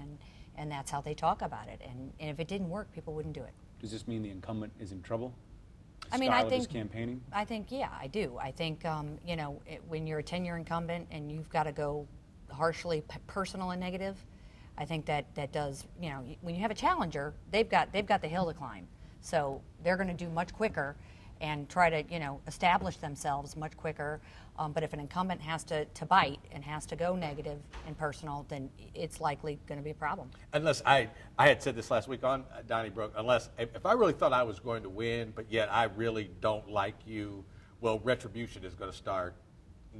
and that's how they talk about it. And if it didn't work, people wouldn't do it. Does this mean the incumbent is in trouble? I mean, I think campaigning. I think, yeah, I do. I think you know, when you're a 10-year incumbent and you've got to go harshly personal and negative, I think that does, you know, when you have a challenger, they've got the hill to climb, so they're going to do much quicker and try to, you know, establish themselves much quicker. But if an incumbent has to bite and has to go negative and personal, then it's likely going to be a problem. Unless I had said this last week on Donnybrook, unless if I really thought I was going to win, but yet I really don't like you, well, retribution is going to start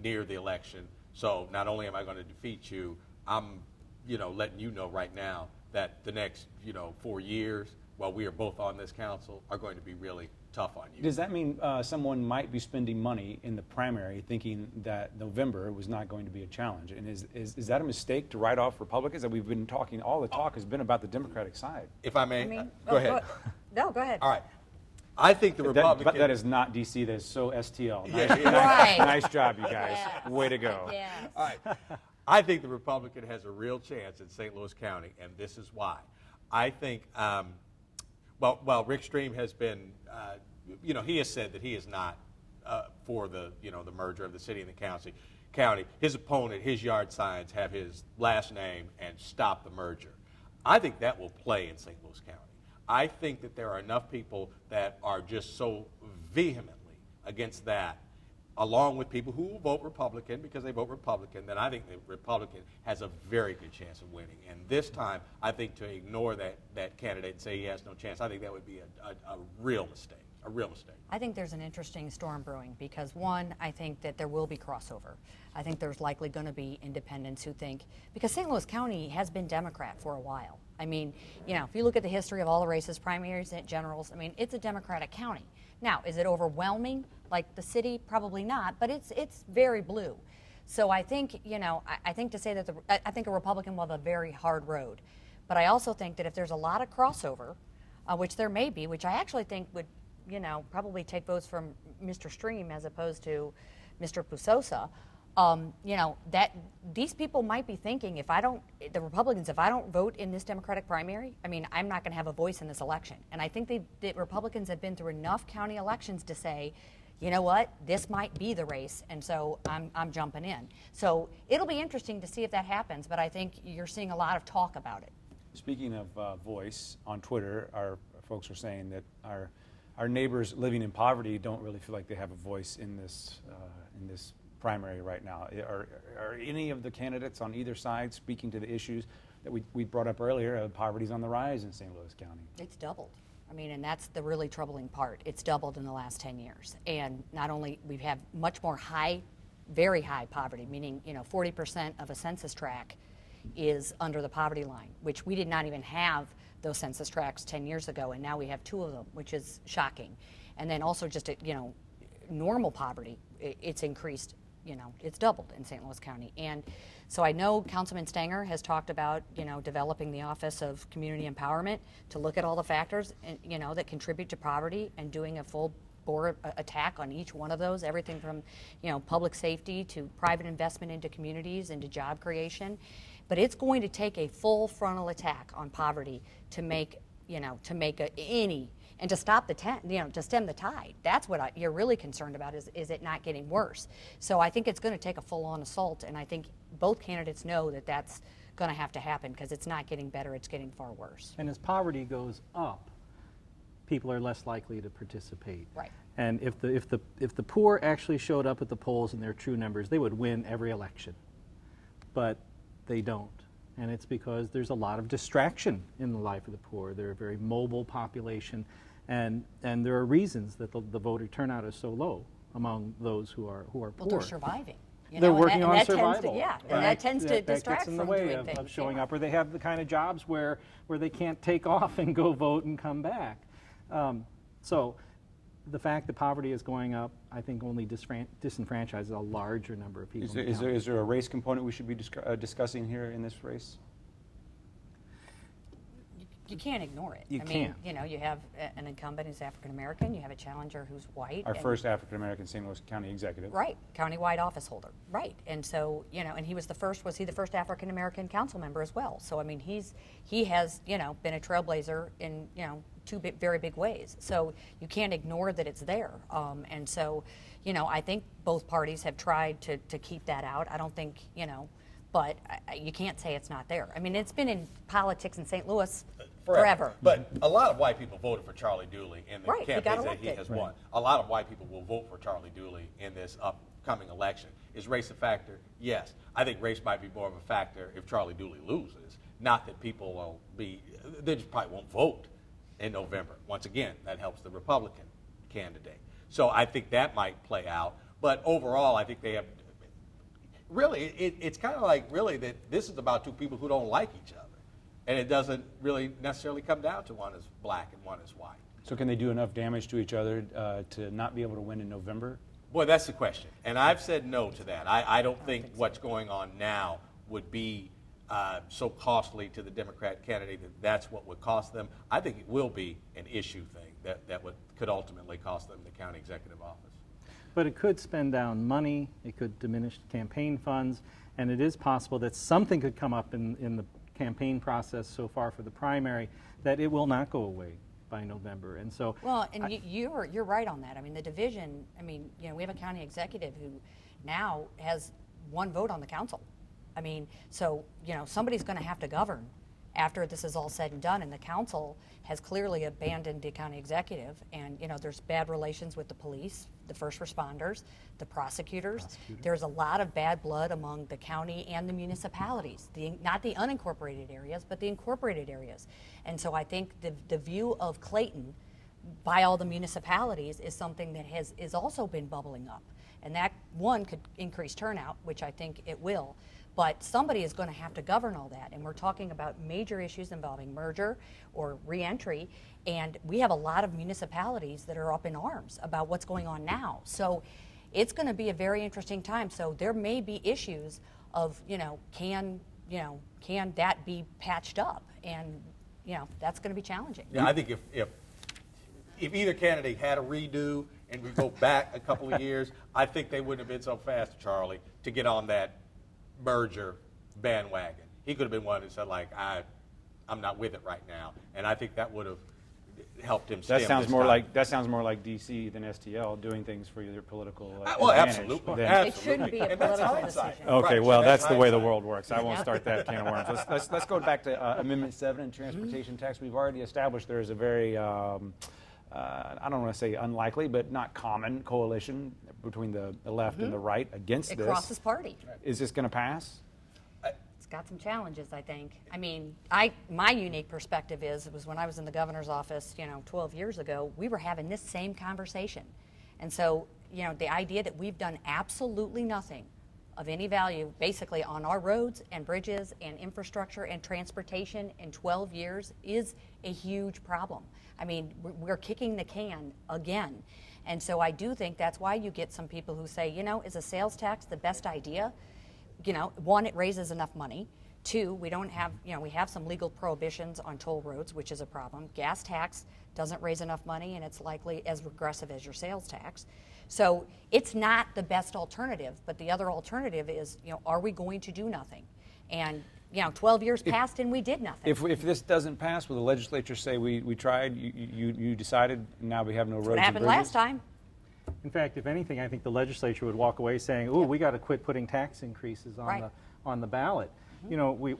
near the election. So not only am I going to defeat you, I'm, you know, letting you know right now that the next, you know, 4 years, while we are both on this council, are going to be really tough on you. Does that mean someone might be spending money in the primary thinking that November was not going to be a challenge? And is that a mistake to write off Republicans? That we've been talking, all the talk has been about the Democratic side. If I may, go ahead. No, go ahead. All right. I think the Republican... That is not DC, that is so STL. Nice, Right. nice job, you guys. Yes. Way to go. Yes. All right. I think the Republican has a real chance in St. Louis County, and this is why. I think, well, Rick Stream has been, you know, he has said that he is not for the, you know, the merger of the city and the county. His opponent, his yard signs have his last name and stop the merger. I think that will play in St. Louis County. I think that there are enough people that are just so vehemently against that, along with people who will vote Republican because they vote Republican, then I think the Republican has a very good chance of winning. And this time, I think to ignore that candidate and say he has no chance, I think that would be a real mistake. A real mistake. I think there's an interesting storm brewing because, one, I think that there will be crossover. I think there's likely going to be independents who think, because St. Louis County has been Democrat for a while. I mean, you know, if you look at the history of all the races, primaries, and generals, I mean, it's a Democratic county. Now, is it overwhelming like the city? Probably not, but it's very blue. So I think, you know, I think to say that I think a Republican will have a very hard road. But I also think that if there's a lot of crossover, which there may be, which I actually think would, you know, probably take votes from Mr. Stream as opposed to Mr. Pusosa, you know, that these people might be thinking, the Republicans, if I don't vote in this Democratic primary, I mean, I'm not going to have a voice in this election. And I think the Republicans have been through enough county elections to say, you know what, this might be the race, and so I'm jumping in. So it'll be interesting to see if that happens, but I think you're seeing a lot of talk about it. Speaking of voice, on Twitter, our folks are saying that our neighbors living in poverty don't really feel like they have a voice in this primary right now. Are any of the candidates on either side speaking to the issues that we brought up earlier? Poverty's on the rise in St. Louis County. It's doubled. I mean, and that's the really troubling part. It's doubled in the last 10 years. And not only we have much more very high poverty, meaning, you know, 40% of a census tract is under the poverty line, which we did not even have those census tracts 10 years ago, and now we have 2 of them, which is shocking. And then also just, you know, normal poverty, it's increased, you know, it's doubled in St. Louis County. And so I know Councilman Stanger has talked about, you know, developing the Office of Community Empowerment to look at all the factors, you know, that contribute to poverty and doing a full bore attack on each one of those, everything from, you know, public safety to private investment into communities, into job creation. But it's going to take a full frontal attack on poverty to make, you know, and to stop to stem the tide. That's what you're really concerned about, is it not getting worse. So I think it's going to take a full-on assault, and I think both candidates know that that's going to have to happen because it's not getting better, it's getting far worse. And as poverty goes up, people are less likely to participate. Right. And if the poor actually showed up at the polls in their true numbers, they would win every election. But they don't. And it's because there's a lot of distraction in the life of the poor. They're a very mobile population, and there are reasons that the voter turnout is so low among those who are poor. Well, they're surviving. They're working on survival. And that tends to distract from doing things. That gets in the way of showing up, or they have the kind of jobs where they can't take off and go vote and come back. So the fact that poverty is going up, I think, only disenfranchises a larger number of people. Is there a race component we should be discussing here in this race? You can't ignore it. You I mean, can't. you know, you have an incumbent who's African American, you have a challenger who's white. Our and- first African American St. Louis County executive. Right, countywide office holder. Right, and so and he was the first. Was he the first African American council member as well? So I mean, he has been a trailblazer in two very big ways. So you can't ignore that it's there. And so I think both parties have tried to keep that out. I don't think but you can't say it's not there. I mean, it's been in politics in St. Louis forever. But a lot of white people voted for Charlie Dooley in the Right, he got campaigns that he elected. has won. A lot of white people will vote for Charlie Dooley in this upcoming election. Is race a factor? Yes. I think race might be more of a factor if Charlie Dooley loses. Not that people will they just probably won't vote in November. Once again, that helps the Republican candidate. So I think that might play out. But overall, I think they have, really, it's kind of like really that this is about two people who don't like each other. And it doesn't really necessarily come down to one is black and one is white. So can they do enough damage to each other to not be able to win in November? Boy, that's the question. And I've said no to that. I don't think what's going on now would be so costly to the Democrat candidate that that's what would cost them. I think it will be an issue thing that could ultimately cost them the county executive office. But it could spend down money, it could diminish campaign funds, and it is possible that something could come up in the campaign process so far for the primary that it will not go away by November. And so Well, and you're right on that. I mean, the division, I mean, we have a county executive who now has one vote on the council. I mean, so, somebody's going to have to govern after this is all said and done, and the council has clearly abandoned the county executive, and there's bad relations with the police, the first responders, the prosecutors. There's a lot of bad blood among the county and the municipalities, not the unincorporated areas, but the incorporated areas. And so I think the view of Clayton by all the municipalities is something that is also been bubbling up, and that one could increase turnout, which I think it will. But somebody is going to have to govern all that, and we're talking about major issues involving merger or reentry, and we have a lot of municipalities that are up in arms about what's going on now. So it's going to be a very interesting time. So there may be issues of, can that be patched up? And, that's going to be challenging. Yeah, I think if either candidate had a redo and we go back a couple of years, I think they wouldn't have been so fast, Charlie, to get on that merger bandwagon. He could have been one who said, like, I'm not with it right now, and I think that would have helped him. That sounds more like DC than STL doing things for their political well, advantage. absolutely. It shouldn't be a political decision. Okay, Right, well, that's that's the way the hindsight. world works. I won't start that can of worms. Let's go back to Amendment 7 and transportation tax. We've already established there is a very I don't want to say unlikely, but not common coalition between the left and the right against It this. crosses party. Is this going to pass? It's got some challenges, I think. I mean, my unique perspective was when I was in the governor's office, 12 years ago, we were having this same conversation. And so, the idea that we've done absolutely nothing of any value basically on our roads and bridges and infrastructure and transportation in 12 years is a huge problem. I mean, we're kicking the can again. And so I do think that's why you get some people who say, is a sales tax the best idea? One, it raises enough money. Two, we don't have, we have some legal prohibitions on toll roads, which is a problem. Gas tax doesn't raise enough money, and it's likely as regressive as your sales tax. So it's not the best alternative, but the other alternative is, are we going to do nothing? And 12 years passed and we did nothing. If this doesn't pass, will the legislature say we tried, you decided, and now we have no roads What and happened bridges? last time? in fact, if anything, I think the legislature would walk away saying, "Ooh, we got to quit putting tax increases on the ballot." You know,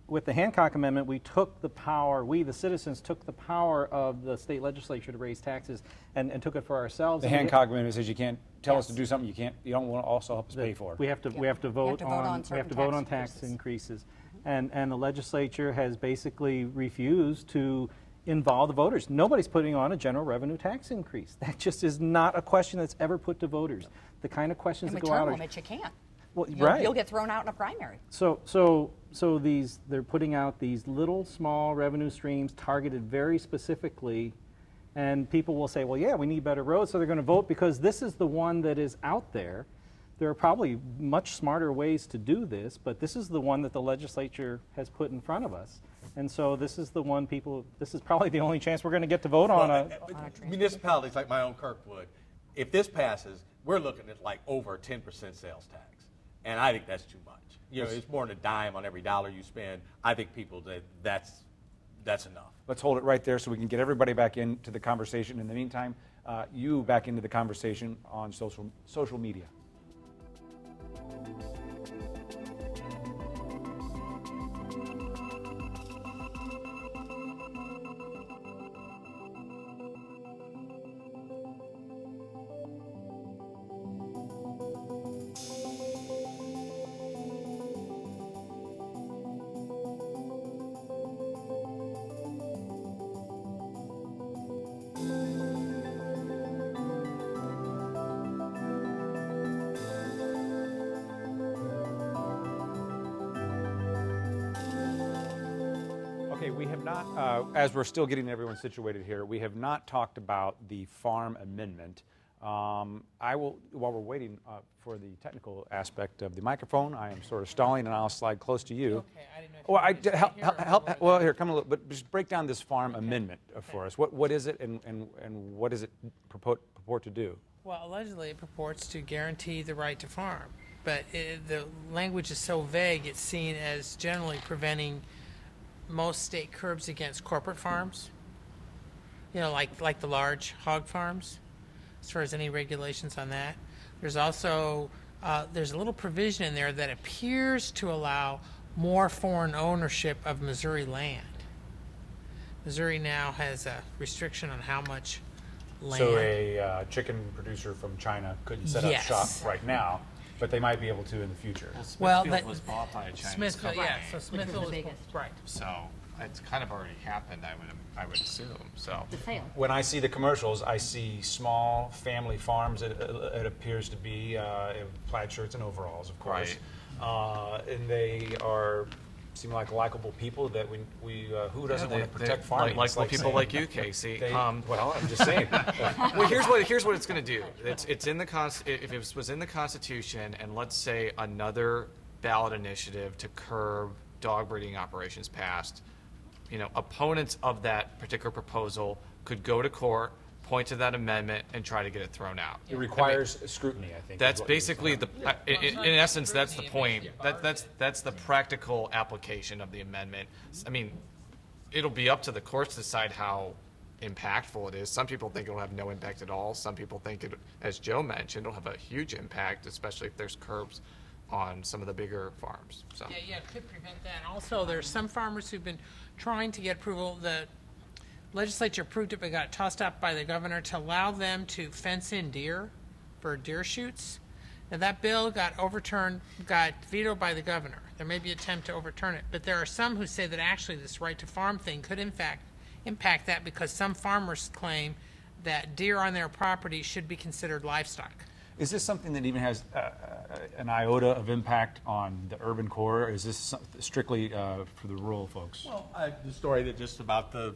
with the Hancock Amendment, we took the power. We, the citizens, took the power of the state legislature to raise taxes and took it for ourselves. The Hancock Amendment says you can't tell us to do something you don't want to also help us pay for. We have to vote on tax increases, and the legislature has basically refused to involve the voters. Nobody's putting on a general revenue tax increase. That just is not a question that's ever put to voters. The kind of questions that go out. And with term limits, you can't. Well, You'll get thrown out in a primary. So they're putting out these little small revenue streams targeted very specifically, and people will say, well, yeah, we need better roads, so they're going to vote because this is the one that is out there. There are probably much smarter ways to do this, but this is the one that the legislature has put in front of us. And so this is the one this is probably the only chance we're going to get to vote on a municipalities like my own Kirkwood, if this passes, we're looking at like over 10% sales tax. And I think that's too much. You know, it's more than a dime on every dollar you spend. I think people, that's enough. Let's hold it right there so we can get everybody back into the conversation. In the meantime, you back into the conversation on social media. Okay, we have not, as we're still getting everyone situated here, we have not talked about the farm amendment. I will, while we're waiting for the technical aspect of the microphone, I am sort of stalling, and I'll slide close to you. Okay, I didn't know if you Help. Well, here, come a little, but just break down this farm amendment for us. What is it, and what does it purport to do? Well, allegedly it purports to guarantee the right to farm, but the language is so vague it's seen as generally preventing most state curbs against corporate farms, you know, like the large hog farms, as far as any regulations on that. There's also, there's a little provision in there that appears to allow more foreign ownership of Missouri land. Missouri now has a restriction on how much land. So a chicken producer from China couldn't set up shop right now, but they might be able to in the future. Well, Smithfield was bought by a Chinese Smithfield, company. yeah, so Smithfield was right. So it's kind of already happened, I would assume. So when I see the commercials, I see small family farms. It appears to be plaid shirts and overalls, of course, and they seem like likable people that we who doesn't want to protect farming? Likable people like you, Casey. Well, I'm just saying. Well, here's what it's going to do. It's in the if it was in the Constitution, and let's say another ballot initiative to curb dog breeding operations passed, you know, opponents of that particular proposal could go to court, point to that amendment, and try to get it thrown out. It requires scrutiny, I think. That's basically in essence, that's the point. That's the practical application of the amendment. I mean, it'll be up to the courts to decide how impactful it is. Some people think it'll have no impact at all. Some people think it, as Joe mentioned, it'll have a huge impact, especially if there's curbs on some of the bigger farms. So. Yeah, it could prevent that. Also, there's some farmers who've been trying to get approval. The legislature approved it, but got tossed out by the governor to allow them to fence in deer for deer shoots. Now, that bill got overturned, got vetoed by the governor. There may be an attempt to overturn it, but there are some who say that actually this right to farm thing could in fact impact that, because some farmers claim that deer on their property should be considered livestock. Is this something that even has an iota of impact on the urban core, or is this strictly for the rural folks? Well, the story that just about the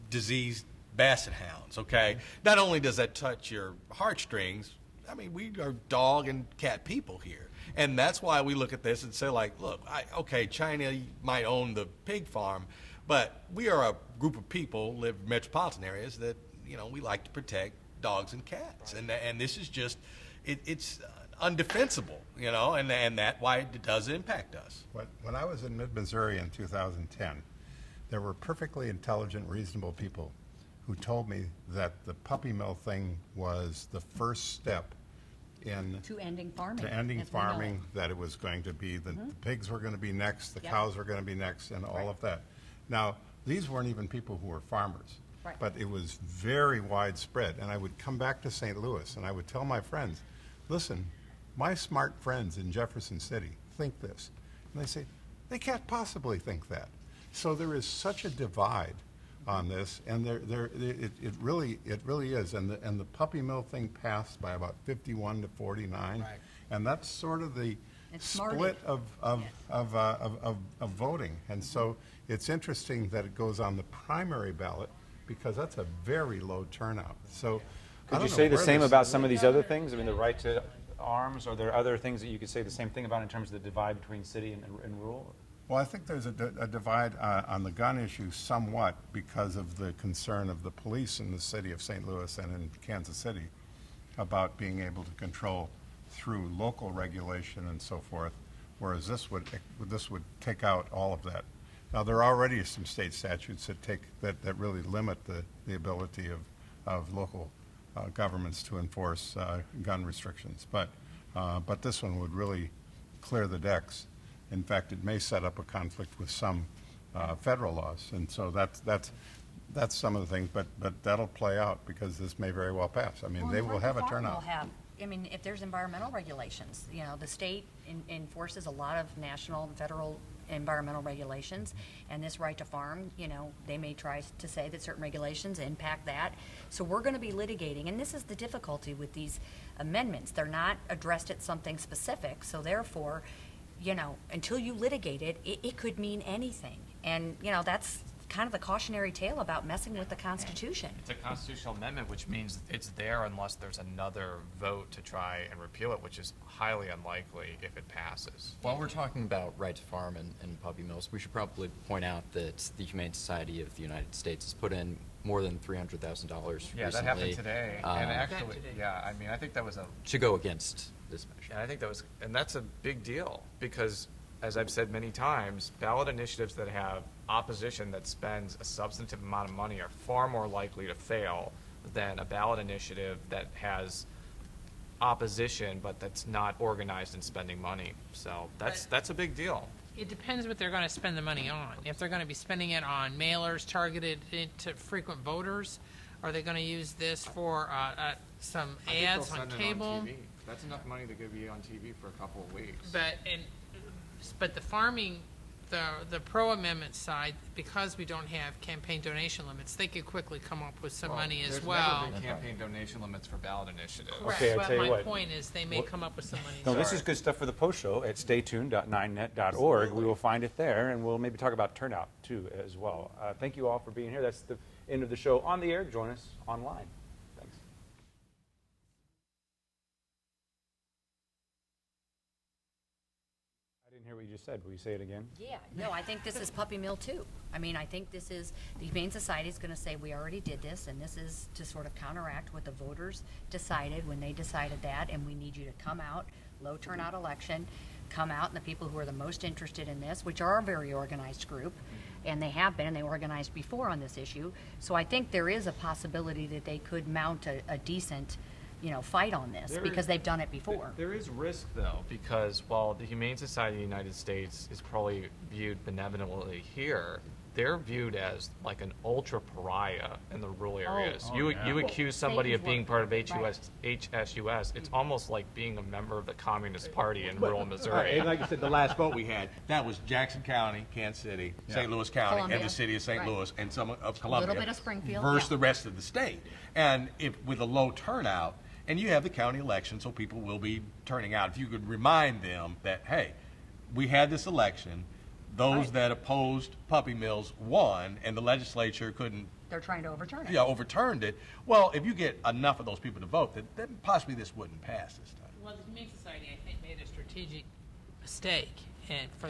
diseased basset hounds, okay? Not only does that touch your heartstrings, I mean, we are dog and cat people here. And that's why we look at this and say, like, look, okay, China might own the pig farm, but we are a group of people live in metropolitan areas that, you know, we like to protect dogs and cats. Right. And this is just, it's undefensible, you know, and that's why it does impact us. When I was in mid-Missouri in 2010, there were perfectly intelligent, reasonable people who told me that the puppy mill thing was the first step to ending farming. That it was going to be, the pigs were going to be next, the cows were going to be next, and all of that. Now, these weren't even people who were farmers, but it was very widespread. And I would come back to St. Louis, and I would tell my friends, listen, my smart friends in Jefferson City think this. And they say, they can't possibly think that. So there is such a divide on this, and it really is. And the puppy mill thing passed by about 51 to 49, and that's sort of the split of voting. And so it's interesting that it goes on the primary ballot, because that's a very low turnout. So could you say the same about some of these other things? I mean, the right to arms. Are there other things that you could say the same thing about in terms of the divide between city and rural? Well, I think there's a divide on the gun issue somewhat because of the concern of the police in the city of St. Louis and in Kansas City about being able to control through local regulation and so forth, whereas this would take out all of that. Now, there are already some state statutes that really limit the ability of local governments to enforce gun restrictions, but this one would really clear the decks. In fact, it may set up a conflict with some federal laws, and so that's some of the things. But that'll play out because this may very well pass. I mean, Well, they and will the have a farm turnout. will have- I mean, if there's environmental regulations, you know, the state enforces a lot of national and federal environmental regulations, and this right to farm, you know, they may try to say that certain regulations impact that. So we're going to be litigating, and this is the difficulty with these amendments. They're not addressed at something specific, so therefore, you know, until you litigate it, it could mean anything. And, you know, that's kind of the cautionary tale about messing with the Constitution. It's a constitutional amendment, which means it's there unless there's another vote to try and repeal it, which is highly unlikely if it passes. While we're talking about right to farm and puppy mills, we should probably point out that the Humane Society of the United States has put in more than $300,000 recently. Yeah, that happened today. And actually, yeah, I mean, I think that was to go against this measure. And I think that's a big deal because, as I've said many times, ballot initiatives that have opposition that spends a substantive amount of money are far more likely to fail than a ballot initiative that has opposition but that's not organized in spending money. So that's a big deal. It depends what they're going to spend the money on. If they're going to be spending it on mailers targeted to frequent voters, are they going to use this for some ads on cable? That's enough money to give you on TV for a couple of weeks. But the farming, the pro-amendment side, because we don't have campaign donation limits, they could quickly come up with some money as well. There's never been campaign donation limits for ballot initiatives. Correct, Okay, I'll but tell you my what. point is they may come up with some money. No, this is good stuff for the post show at staytuned.9net.org. We will find it there, and we'll maybe talk about turnout, too, as well. Thank you all for being here. That's the end of the show on the air. Join us online. Thanks. I didn't hear what you just said. Will you say it again? Yeah, no, I think this is puppy mill too. I mean, I think this is, the Humane Society is going to say, we already did this, and this is to sort of counteract what the voters decided when they decided that, and we need you to come out, low turnout election, come out, and the people who are the most interested in this, which are a very organized group, and they have been, and they organized before on this issue. So I think there is a possibility that they could mount a decent, you know, fight on this because they've done it before. There is risk, though, because while the Humane Society of the United States is probably viewed benevolently here, they're viewed as like an ultra pariah in the rural areas. You accuse somebody of being part of HSUS, it's almost like being a member of the Communist Party in rural Missouri. And like I said, the last vote we had, that was Jackson County, Kansas City, St. Louis County, Columbia. and the city of St. Right. Louis, and some of Columbia. Little bit of Springfield, versus yeah. the rest of the state. And if with a low turnout, and you have the county election, so people will be turning out. If you could remind them that, hey, we had this election, those that opposed puppy mills won, and the legislature couldn't, They're trying to overturn it. yeah, overturned it. Well, if you get enough of those people to vote, then possibly this wouldn't pass this time. Well, the Humane Society, I think, made a strategic mistake for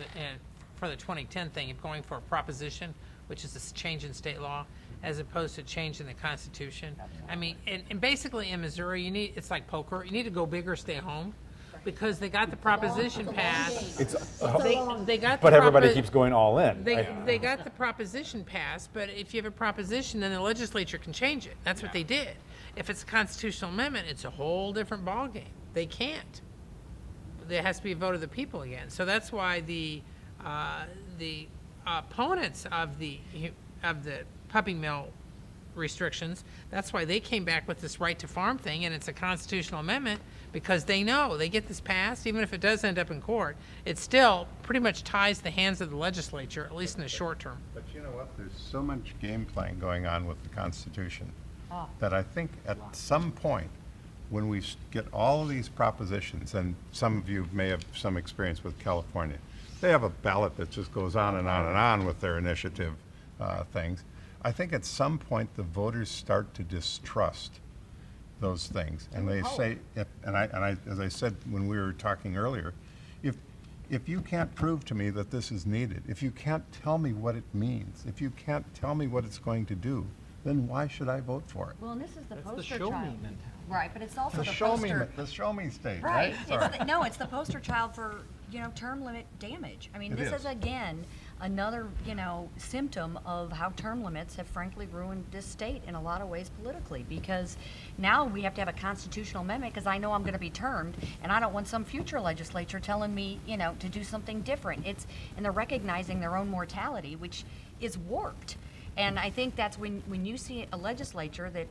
the 2010 thing of going for a proposition, which is a change in state law, as opposed to change in the Constitution. I mean, and basically in Missouri, it's like poker. You need to go big or stay home, because they got the proposition passed. They got. But everybody keeps going all in. They got the proposition passed, but if you have a proposition, then the legislature can change it. That's what they did. If it's a constitutional amendment, it's a whole different ballgame. They can't. There has to be a vote of the people again. So that's why the opponents of the puppy mill restrictions, that's why they came back with this right to farm thing, and it's a constitutional amendment, because they know they get this passed, even if it does end up in court, it still pretty much ties the hands of the legislature, at least in the short term. But you know what? There's so much game playing going on with the Constitution that I think at some point, when we get all of these propositions, and some of you may have some experience with California, they have a ballot that just goes on and on and on with their initiative things. I think at some point the voters start to distrust those things, and they say, as I said when we were talking earlier, if you can't prove to me that this is needed, if you can't tell me what it means, if you can't tell me what it's going to do, then why should I vote for it? Well, and this is the That's poster the show child. me mentality. Right, but it's also The the show me, poster. the show me state, Right. right? Sorry. No, it's the poster child for, term limit damage. I mean, It this is. is again another, symptom of how term limits have frankly ruined this state in a lot of ways politically, because now we have to have a constitutional amendment because I know I'm going to be termed and I don't want some future legislature telling me, to do something different. And they're recognizing their own mortality, which is warped. And I think that's when you see a legislature that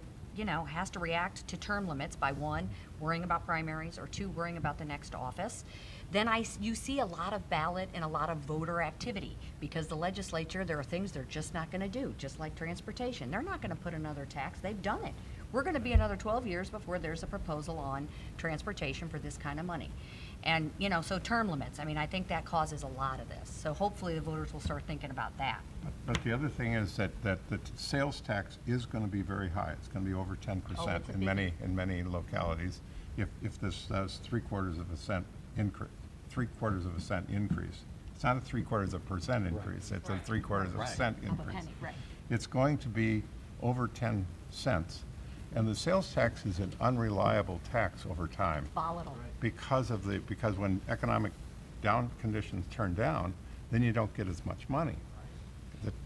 has to react to term limits by one, worrying about primaries, or two, worrying about the next office, then you see a lot of ballot and a lot of voter activity, because the legislature, there are things they're just not going to do, just like transportation. They're not going to put another tax. They've done it. We're going to be another 12 years before there's a proposal on transportation for this kind of money. And, so term limits, I think that causes a lot of this. So hopefully the voters will start thinking about that. But the other thing is that the sales tax is going to be very high. It's going to be over 10% in many localities. If this does 3/4 cent increase, 3/4 cent increase, it's not a 3/4% increase. It's a 3/4 cent increase. Penny, right. It's going to be over 10 cents. And the sales tax is an unreliable tax over time. Volatile. Because when economic down conditions turn down, then you don't get as much money.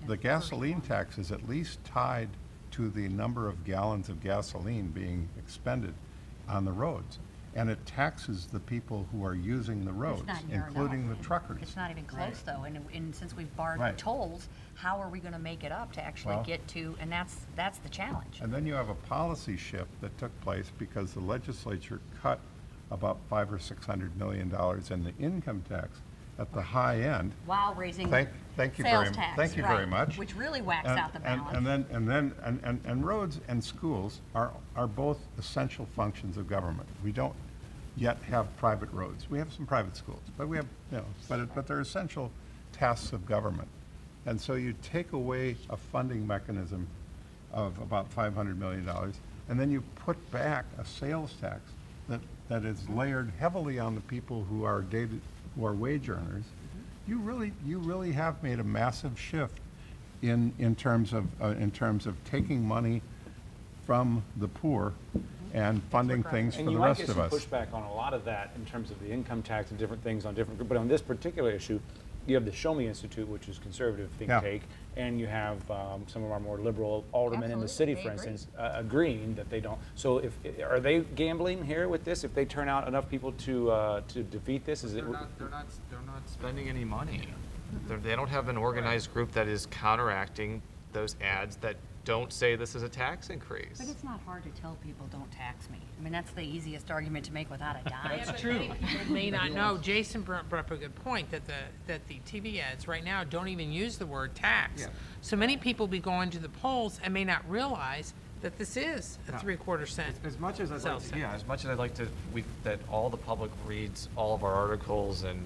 The gasoline tax is at least tied to the number of gallons of gasoline being expended on the roads. And it taxes the people who are using the roads, including the truckers. It's not even close, though. And since we've barred Right. tolls, how are we going to make it up to actually get to? And that's the challenge. And then you have a policy shift that took place because the legislature cut about $500 or $600 million in the income tax at the high end. While raising Thank you sales very, tax, thank you right, very much. which really whacks out the balance. And roads and schools are both essential functions of government. We don't yet have private roads. We have some private schools, but we have, but they're essential tasks of government. And so you take away a funding mechanism of about $500 million, and then you put back a sales tax that is layered heavily on the people who are wage earners. You really have made a massive shift in terms of taking money from the poor and funding things for the rest of us. And you might get some pushback on a lot of that in terms of the income tax and different things on different, but on this particular issue, you have the Show Me Institute, which is conservative think tank, and you have some of our more liberal aldermen in the city, for instance, agreeing that they don't. So are they gambling here with this? If they turn out enough people to defeat this, is they're not spending any money. They don't have an organized group that is counteracting those ads that don't say this is a tax increase. But it's not hard to tell people don't tax me. That's the easiest argument to make without a dime. That's true. People may not know. Jason brought up a good point that the TV ads right now don't even use the word tax. Yeah. So many people be going to the polls and may not realize that this is a 3/4 cent. As much as I'd like to, that all the public reads all of our articles and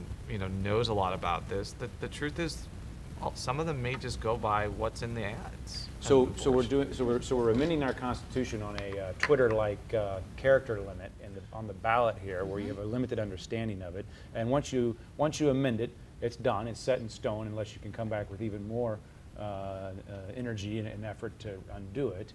knows a lot about this. The truth is, some of them may just go by what's in the ads. So we're amending our Constitution on a Twitter-like character limit on the ballot here, where you have a limited understanding of it. And once you amend it, it's done. It's set in stone, unless you can come back with even more energy and effort to undo it.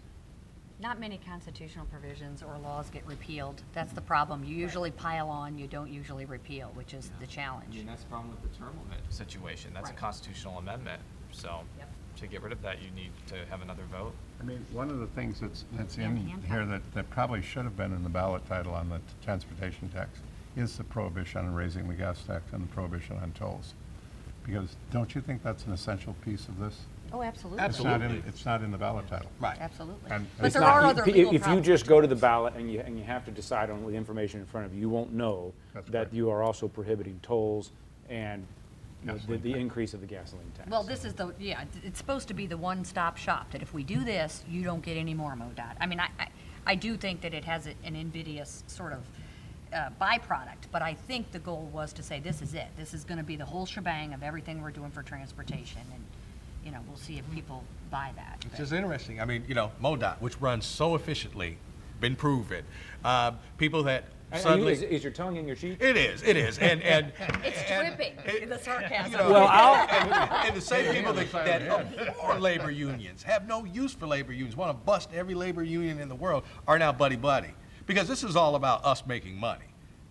Not many constitutional provisions or laws get repealed. That's the problem. You usually pile on, you don't usually repeal, which is the challenge. That's the problem with the term limit situation. That's a constitutional amendment. So to get rid of that, you need to have another vote. One of the things that's in here that probably should have been in the ballot title on the transportation tax is the prohibition on raising the gas tax and the prohibition on tolls. Because don't you think that's an essential piece of this? Oh, absolutely. It's not in the ballot title. Right. Absolutely. But there are other legal problems. If you just go to the ballot and you have to decide on the information in front of you, you won't know that you are also prohibiting tolls and the increase of the gasoline tax. Well, this is it's supposed to be the one-stop shop, that if we do this, you don't get any more MoDOT. I do think that it has an invidious sort of byproduct, but I think the goal was to say this is it. This is going to be the whole shebang of everything we're doing for transportation, and we'll see if people buy that. It's just interesting. MoDOT, which runs so efficiently, been proven. People that suddenly is your tongue in your cheek? It is, and It's dripping. The sarcasm. you know, Well, and the same people that abhor labor unions, have no use for labor unions, want to bust every labor union in the world, are now buddy-buddy. Because this is all about us making money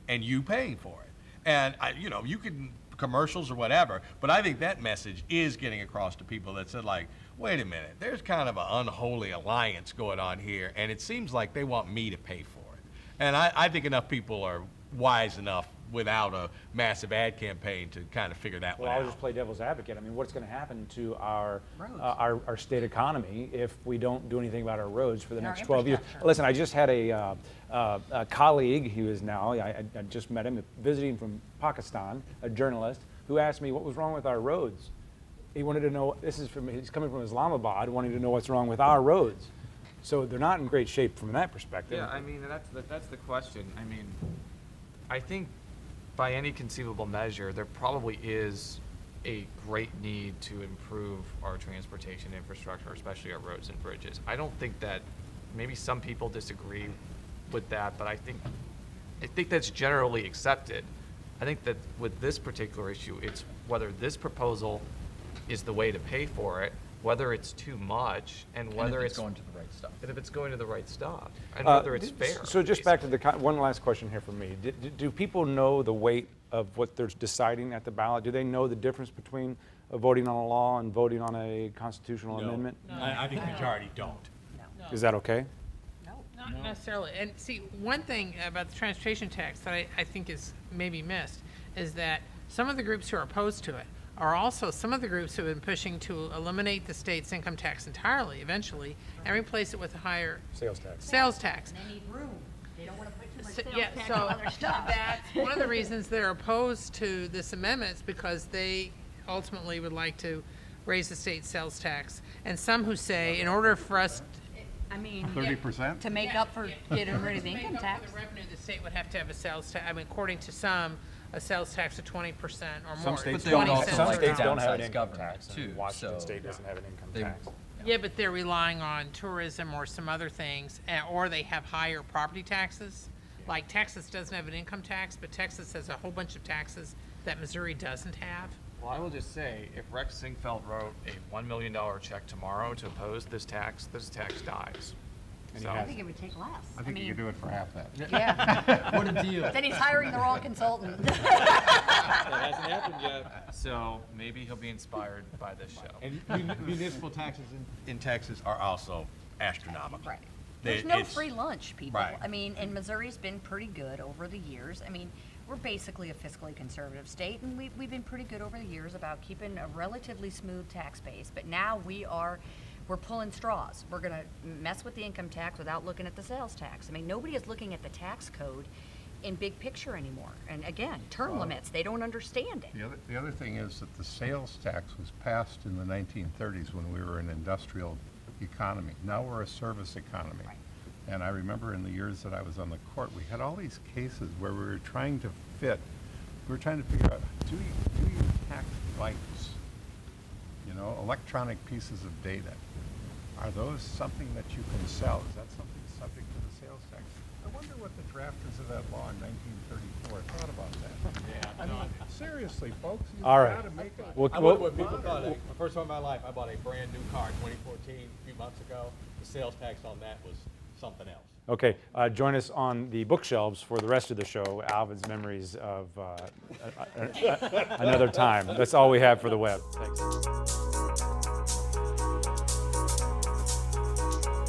and you paying for it. And, you know, you can commercials or whatever, but I think that message is getting across to people that said, like, wait a minute, there's kind of an unholy alliance going on here, and it seems like they want me to pay for it. And I think enough people are wise enough without a massive ad campaign to kind of figure that one Well, I'll out. just play devil's advocate. I mean, what's going to happen to our state economy if we don't do anything about our roads for the next 12 years? Listen, I just had a colleague, he was now, I just met him, visiting from Pakistan, a journalist, who asked me what was wrong with our roads. He wanted to know, he's coming from Islamabad, wanting to know what's wrong with our roads. So they're not in great shape from that perspective. Yeah, I mean, that's the question. I mean, I think by any conceivable measure, there probably is a great need to improve our transportation infrastructure, especially our roads and bridges. I don't think that, maybe some people disagree with that, but I think that's generally accepted. I think that with this particular issue, it's whether this proposal is the way to pay for it, whether it's too much, and whether it's going to the right stuff. And if it's going to the right stuff, and whether it's fair. So just back to one last question here for me. Do people know the weight of what they're deciding at the ballot? Do they know the difference between voting on a law and voting on a constitutional amendment? No. I think the majority don't. No. Is that okay? Not necessarily. And see, one thing about the transportation tax that I think is maybe missed is that some of the groups who are opposed to it are also some of the groups who have been pushing to eliminate the state's income tax entirely, eventually, and replace it with a higher sales tax. Sales tax. And they need room. They don't want to put too much sales Yeah, tax so on other stuff. that's one of the reasons they're opposed to this amendment is because they ultimately would like to raise the state sales tax. And some who say, in order for us, I mean, 30%? to make up for getting rid of the income tax. the revenue, the state would have to have a sales tax. I mean, according to some, a sales tax of 20% or more. Some states they don't, don't some also states don't have an downsize income government, tax. too, Washington so State doesn't have an income they- tax. Yeah, but they're relying on tourism or some other things, or they have higher property taxes. Like Texas doesn't have an income tax, but Texas has a whole bunch of taxes that Missouri doesn't have. Well, I will just say, if Rex Sinquefield wrote a $1 million check tomorrow to oppose this tax dies. So, I think it would take less. I think you could do it for half that. Yeah. What a deal. Then he's hiring the wrong consultant. that hasn't happened yet. So maybe he'll be inspired by this show. And municipal taxes in Texas are also astronomical. Right. There's no free lunch, people. Right. I mean, and Missouri's been pretty good over the years. I mean, we're basically a fiscally conservative state, and we've been pretty good over the years about keeping a relatively smooth tax base. But now we're pulling straws. We're going to mess with the income tax without looking at the sales tax. I mean, nobody is looking at the tax code in big picture anymore. And again, term limits, they don't understand it. The other thing is that the sales tax was passed in the 1930s when we were an industrial economy. Now we're a service economy. Right. And I remember in the years that I was on the court, we had all these cases where we were trying to figure out, do you tax bytes? You know, electronic pieces of data. Are those something that you can sell? Is that something subject to the sales tax? I wonder what the drafters of that law in 1934 thought about that. Yeah, I mean, seriously, folks, you've All right. got to make it. I wonder what people thought. The first time in my life, I bought a brand new car in 2014, a few months ago. The sales tax on that was something else. Okay, join us on the bookshelves for the rest of the show, Alvin's Memories of Another Time. That's all we have for the web. Thanks.